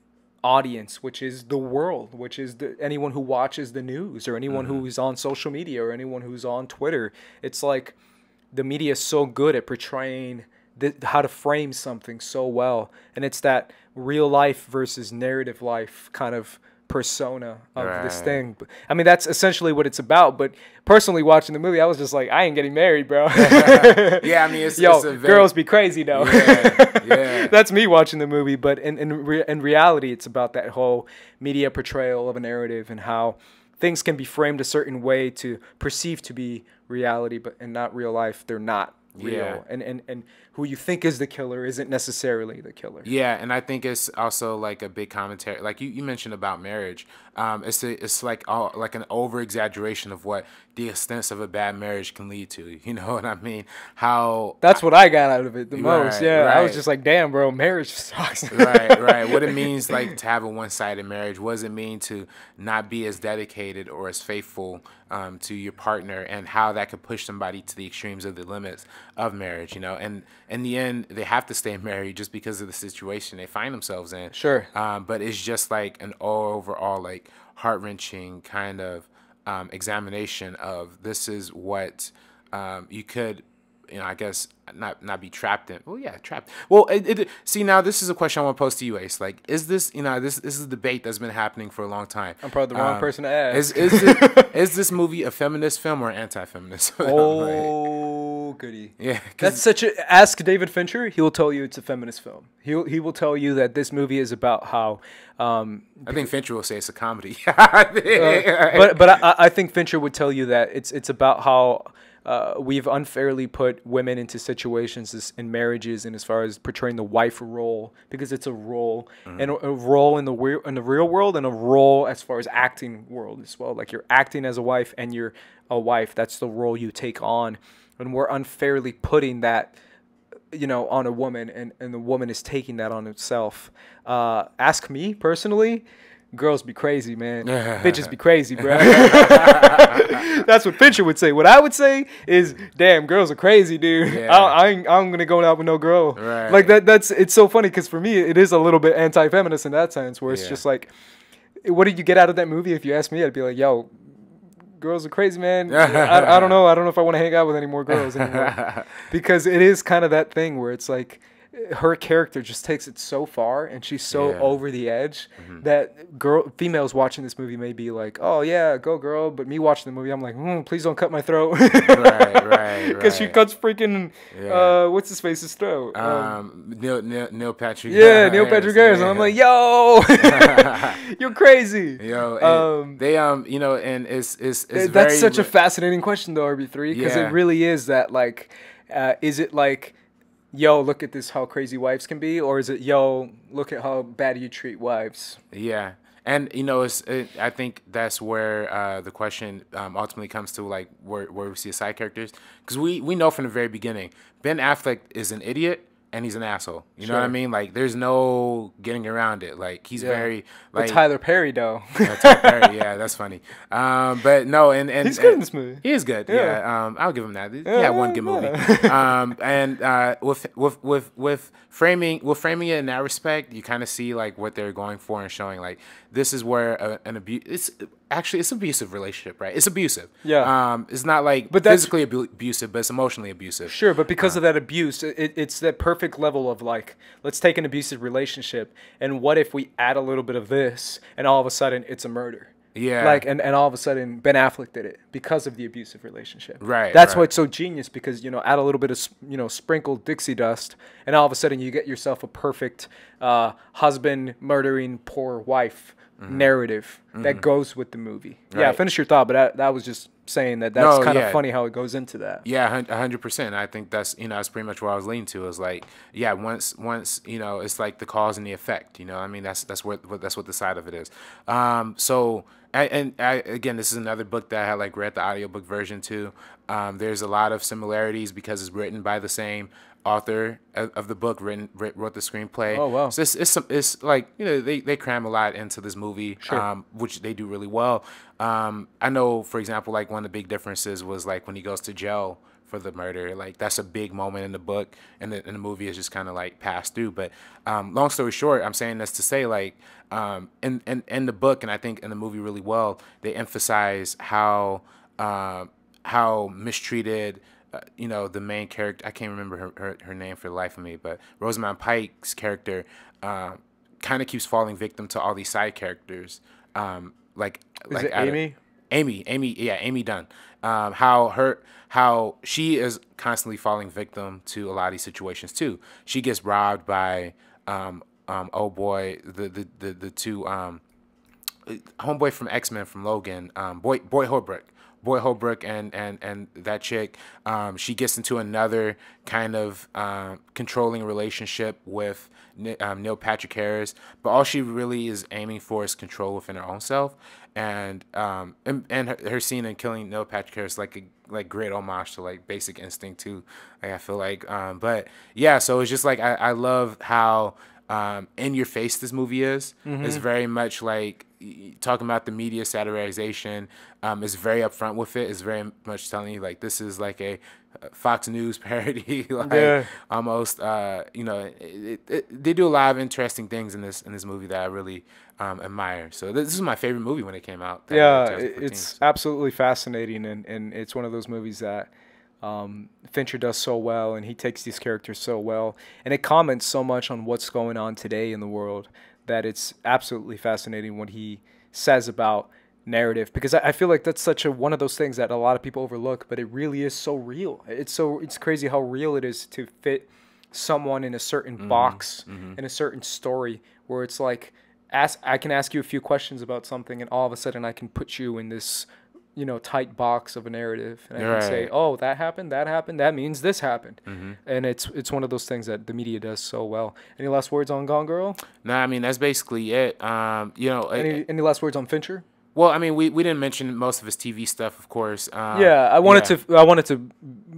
audience, which is the world, which is anyone who watches the news, or anyone who's on social media, or anyone who's on Twitter. It's like the media is so good at portraying how to frame something so well, and it's that real life versus narrative life kind of persona of this Right. thing. I mean, that's essentially what it's about. But personally, watching the movie, I was just like, I ain't getting married, bro. Yeah, I mean, it's Yo, a very, girls be crazy though. yeah, yeah. That's me watching the movie. But in reality, it's about that whole media portrayal of a narrative and how things can be framed a certain way to perceive to be reality, but in not real life, they're not real. Yeah. And who you think is the killer isn't necessarily the killer. Yeah, and I think it's also like a big commentary. Like you mentioned about marriage, it's like like an over exaggeration of what the extent of a bad marriage can lead to. You know what I mean? How That's what I got out of it the most. Right, Yeah, I was right. just like, damn, bro, marriage sucks. right. What it means like to have a one-sided marriage. What does it mean to not be as dedicated or as faithful to your partner, and how that could push somebody to the extremes of the limits of marriage. You know, and in the end, they have to stay married just because of the situation they find themselves in. Sure. But it's just like an overall like heart-wrenching kind of examination of this is what you could, I guess not be trapped in. Well, yeah, trapped. Well, see, now this is a question I want to pose to you, Ace. Like, is this, this is a debate that's been happening for a long time. I'm probably the wrong person to ask. Is this movie a feminist film or anti-feminist? Oh, goody. Yeah, That's such a... Ask David Fincher. He will tell you it's a feminist film. He will tell you that this movie is about how... I think Fincher will say it's a comedy. but I think Fincher would tell you that it's about how... we've unfairly put women into situations in marriages, and as far as portraying the wife role, because it's a role, and a role in the real world, and a role as far as acting world as well. Like, you're acting as a wife, and you're a wife. That's the role you take on, and we're unfairly putting that, on a woman, and the woman is taking that on itself. Ask me personally. Girls be crazy, man. Bitches be crazy, bro. That's what Fincher would say. What I would say is, damn, girls are crazy, dude. Yeah. I'm gonna go out with no girl. Right. Like it's so funny because for me it is a little bit anti-feminist in that sense, where it's just like, what did you get out of that movie? If you ask me, I'd be like, yo, girls are crazy, man. I don't know. I don't know if I want to hang out with any more girls anymore, because it is kind of that thing where it's like, her character just takes it so far, and she's so over the edge that females watching this movie may be like, oh yeah, go girl, but me watching the movie, I'm like, please don't cut my throat. right. Because she cuts freaking what's his face's throat, Neil Patrick. Yeah, Neil Patrick Harris. And I'm like, yo, you're crazy. Yo, and they and it's that's very such a fascinating question though, RB3, because it really is that, like, is it like, yo, look at this, how crazy wives can be, or is it, yo, look at how bad you treat wives? Yeah. And, I think that's where the question ultimately comes to, like, where we see the side characters. Because we know from the very beginning, Ben Affleck is an idiot, and he's an asshole. You know what I mean? Like, there's no getting around it. Like, he's very, like... But Tyler Perry, though. Tyler Perry, yeah, that's funny. But no, and he's good in this movie. He is good, yeah. I'll give him that. Yeah, one good movie. With framing it in that respect, you kind of see, like, what they're going for and showing, like, this is where an abuse... It's abusive relationship, right? It's abusive. Yeah. It's not like physically abusive, but it's emotionally abusive. Sure, but because of that abuse, it's that perfect level of, like, let's take an abusive relationship, and what if we add a little bit of this, and all of a sudden it's a murder? Yeah. Like, and all of a sudden Ben Affleck did it because of the abusive relationship. Right. That's why it's so genius, because, add a little bit of, sprinkled Dixie dust, and all of a sudden you get yourself a perfect husband murdering poor wife narrative that goes with the movie. Right. Yeah, finish your thought, but that was just saying that's kind of funny how it goes into that. Yeah, 100%. I think that's that's pretty much what I was leaning to. Is like, yeah, once it's like the cause and the effect. I mean, that's what the side of it is. So again, this is another book that I had like read the audiobook version too. There's a lot of similarities because it's written by the same author of the book, wrote the screenplay. Oh wow! So it's like they cram a lot into this movie, which they do really well. I know, for example, like one of the big differences was like when he goes to jail for the murder. Like that's a big moment in the book, and the movie is just kind of like passed through. But long story short, I'm saying this to say like in the book, and I think in the movie really well, they emphasize how mistreated the main character, I can't remember her name for the life of me, but Rosamund Pike's character kind of keeps falling victim to all these side characters. Is it Amy? Amy Dunn. How she is constantly falling victim to a lot of these situations too. She gets robbed by oh boy, the two homeboy from X-Men from Logan, Boy Holbrook and that chick. She gets into another kind of controlling relationship with Neil Patrick Harris, but all she really is aiming for is control within her own self. And her scene in killing Neil Patrick Harris like great homage to like Basic Instinct too. Like, I feel like, but yeah. So it's just like I love how in your face this movie is. It's very much like talking about the media satirization. It's very upfront with it. It's very much telling you like this is like a Fox News parody, almost. They do a lot of interesting things in this movie that I really admire. So this is my favorite movie when it came out. It's absolutely fascinating, and it's one of those movies that Fincher does so well, and he takes these characters so well, and it comments so much on what's going on today in the world that it's absolutely fascinating what he says about narrative, because I feel like that's such one of those things that a lot of people overlook, but it really is so real. It's crazy how real it is to fit someone in a certain box, in a certain story, where it's like I can ask you a few questions about something, and all of a sudden I can put you in this tight box of a narrative, and I can say, oh, that happened, that means this happened. And it's one of those things that the media does so well. Any last words on Gone Girl? No, I mean, that's basically it. Any last words on Fincher? Well, I mean, we didn't mention most of his TV stuff, of course. I wanted to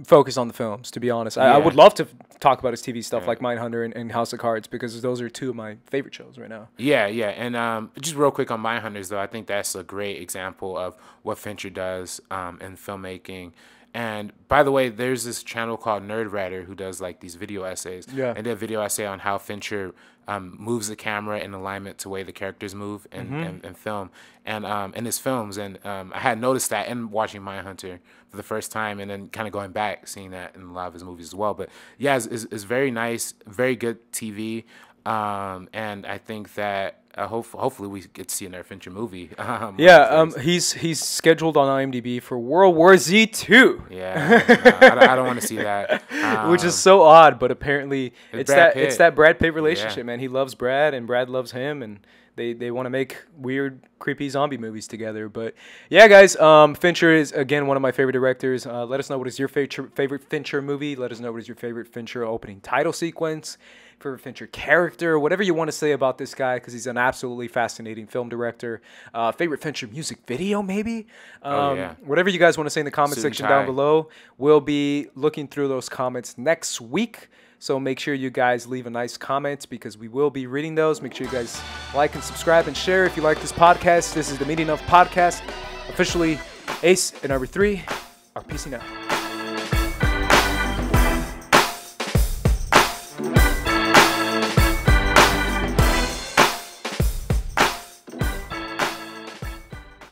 focus on the films, to be honest. I would love to talk about his TV stuff like Mindhunter and House of Cards, because those are two of my favorite shows right now. Yeah. And just real quick on Mindhunters, though, I think that's a great example of what Fincher does in filmmaking. And by the way, there's this channel called Nerd Writer who does like these video essays. Yeah. And did a video essay on how Fincher moves the camera in alignment to the way the characters move in film and in his films. And I had noticed that in watching Mindhunter for the first time, and then kind of going back, seeing that in a lot of his movies as well. But yeah, it's very nice, very good TV. And I think that hopefully we get to see another Fincher movie. He's scheduled on IMDb for World War Z 2. Yeah, no, I don't want to see that. Which is so odd, but apparently it's that Brad Pitt relationship, man. He loves Brad, and Brad loves him, and they want to make weird, creepy zombie movies together. But yeah, guys, Fincher is again one of my favorite directors. Let us know what is your favorite Fincher movie. Let us know what is your favorite Fincher opening title sequence, favorite Fincher character, whatever you want to say about this guy, because he's an absolutely fascinating film director. Favorite Fincher music video, maybe. Whatever you guys want to say in the comment section down below. We'll be looking through those comments next week. So make sure you guys leave a nice comment, because we will be reading those. Make sure you guys like and subscribe and share if you like this podcast. This is the Meeting of Podcast. Officially, Ace and Number 3 are peacing out.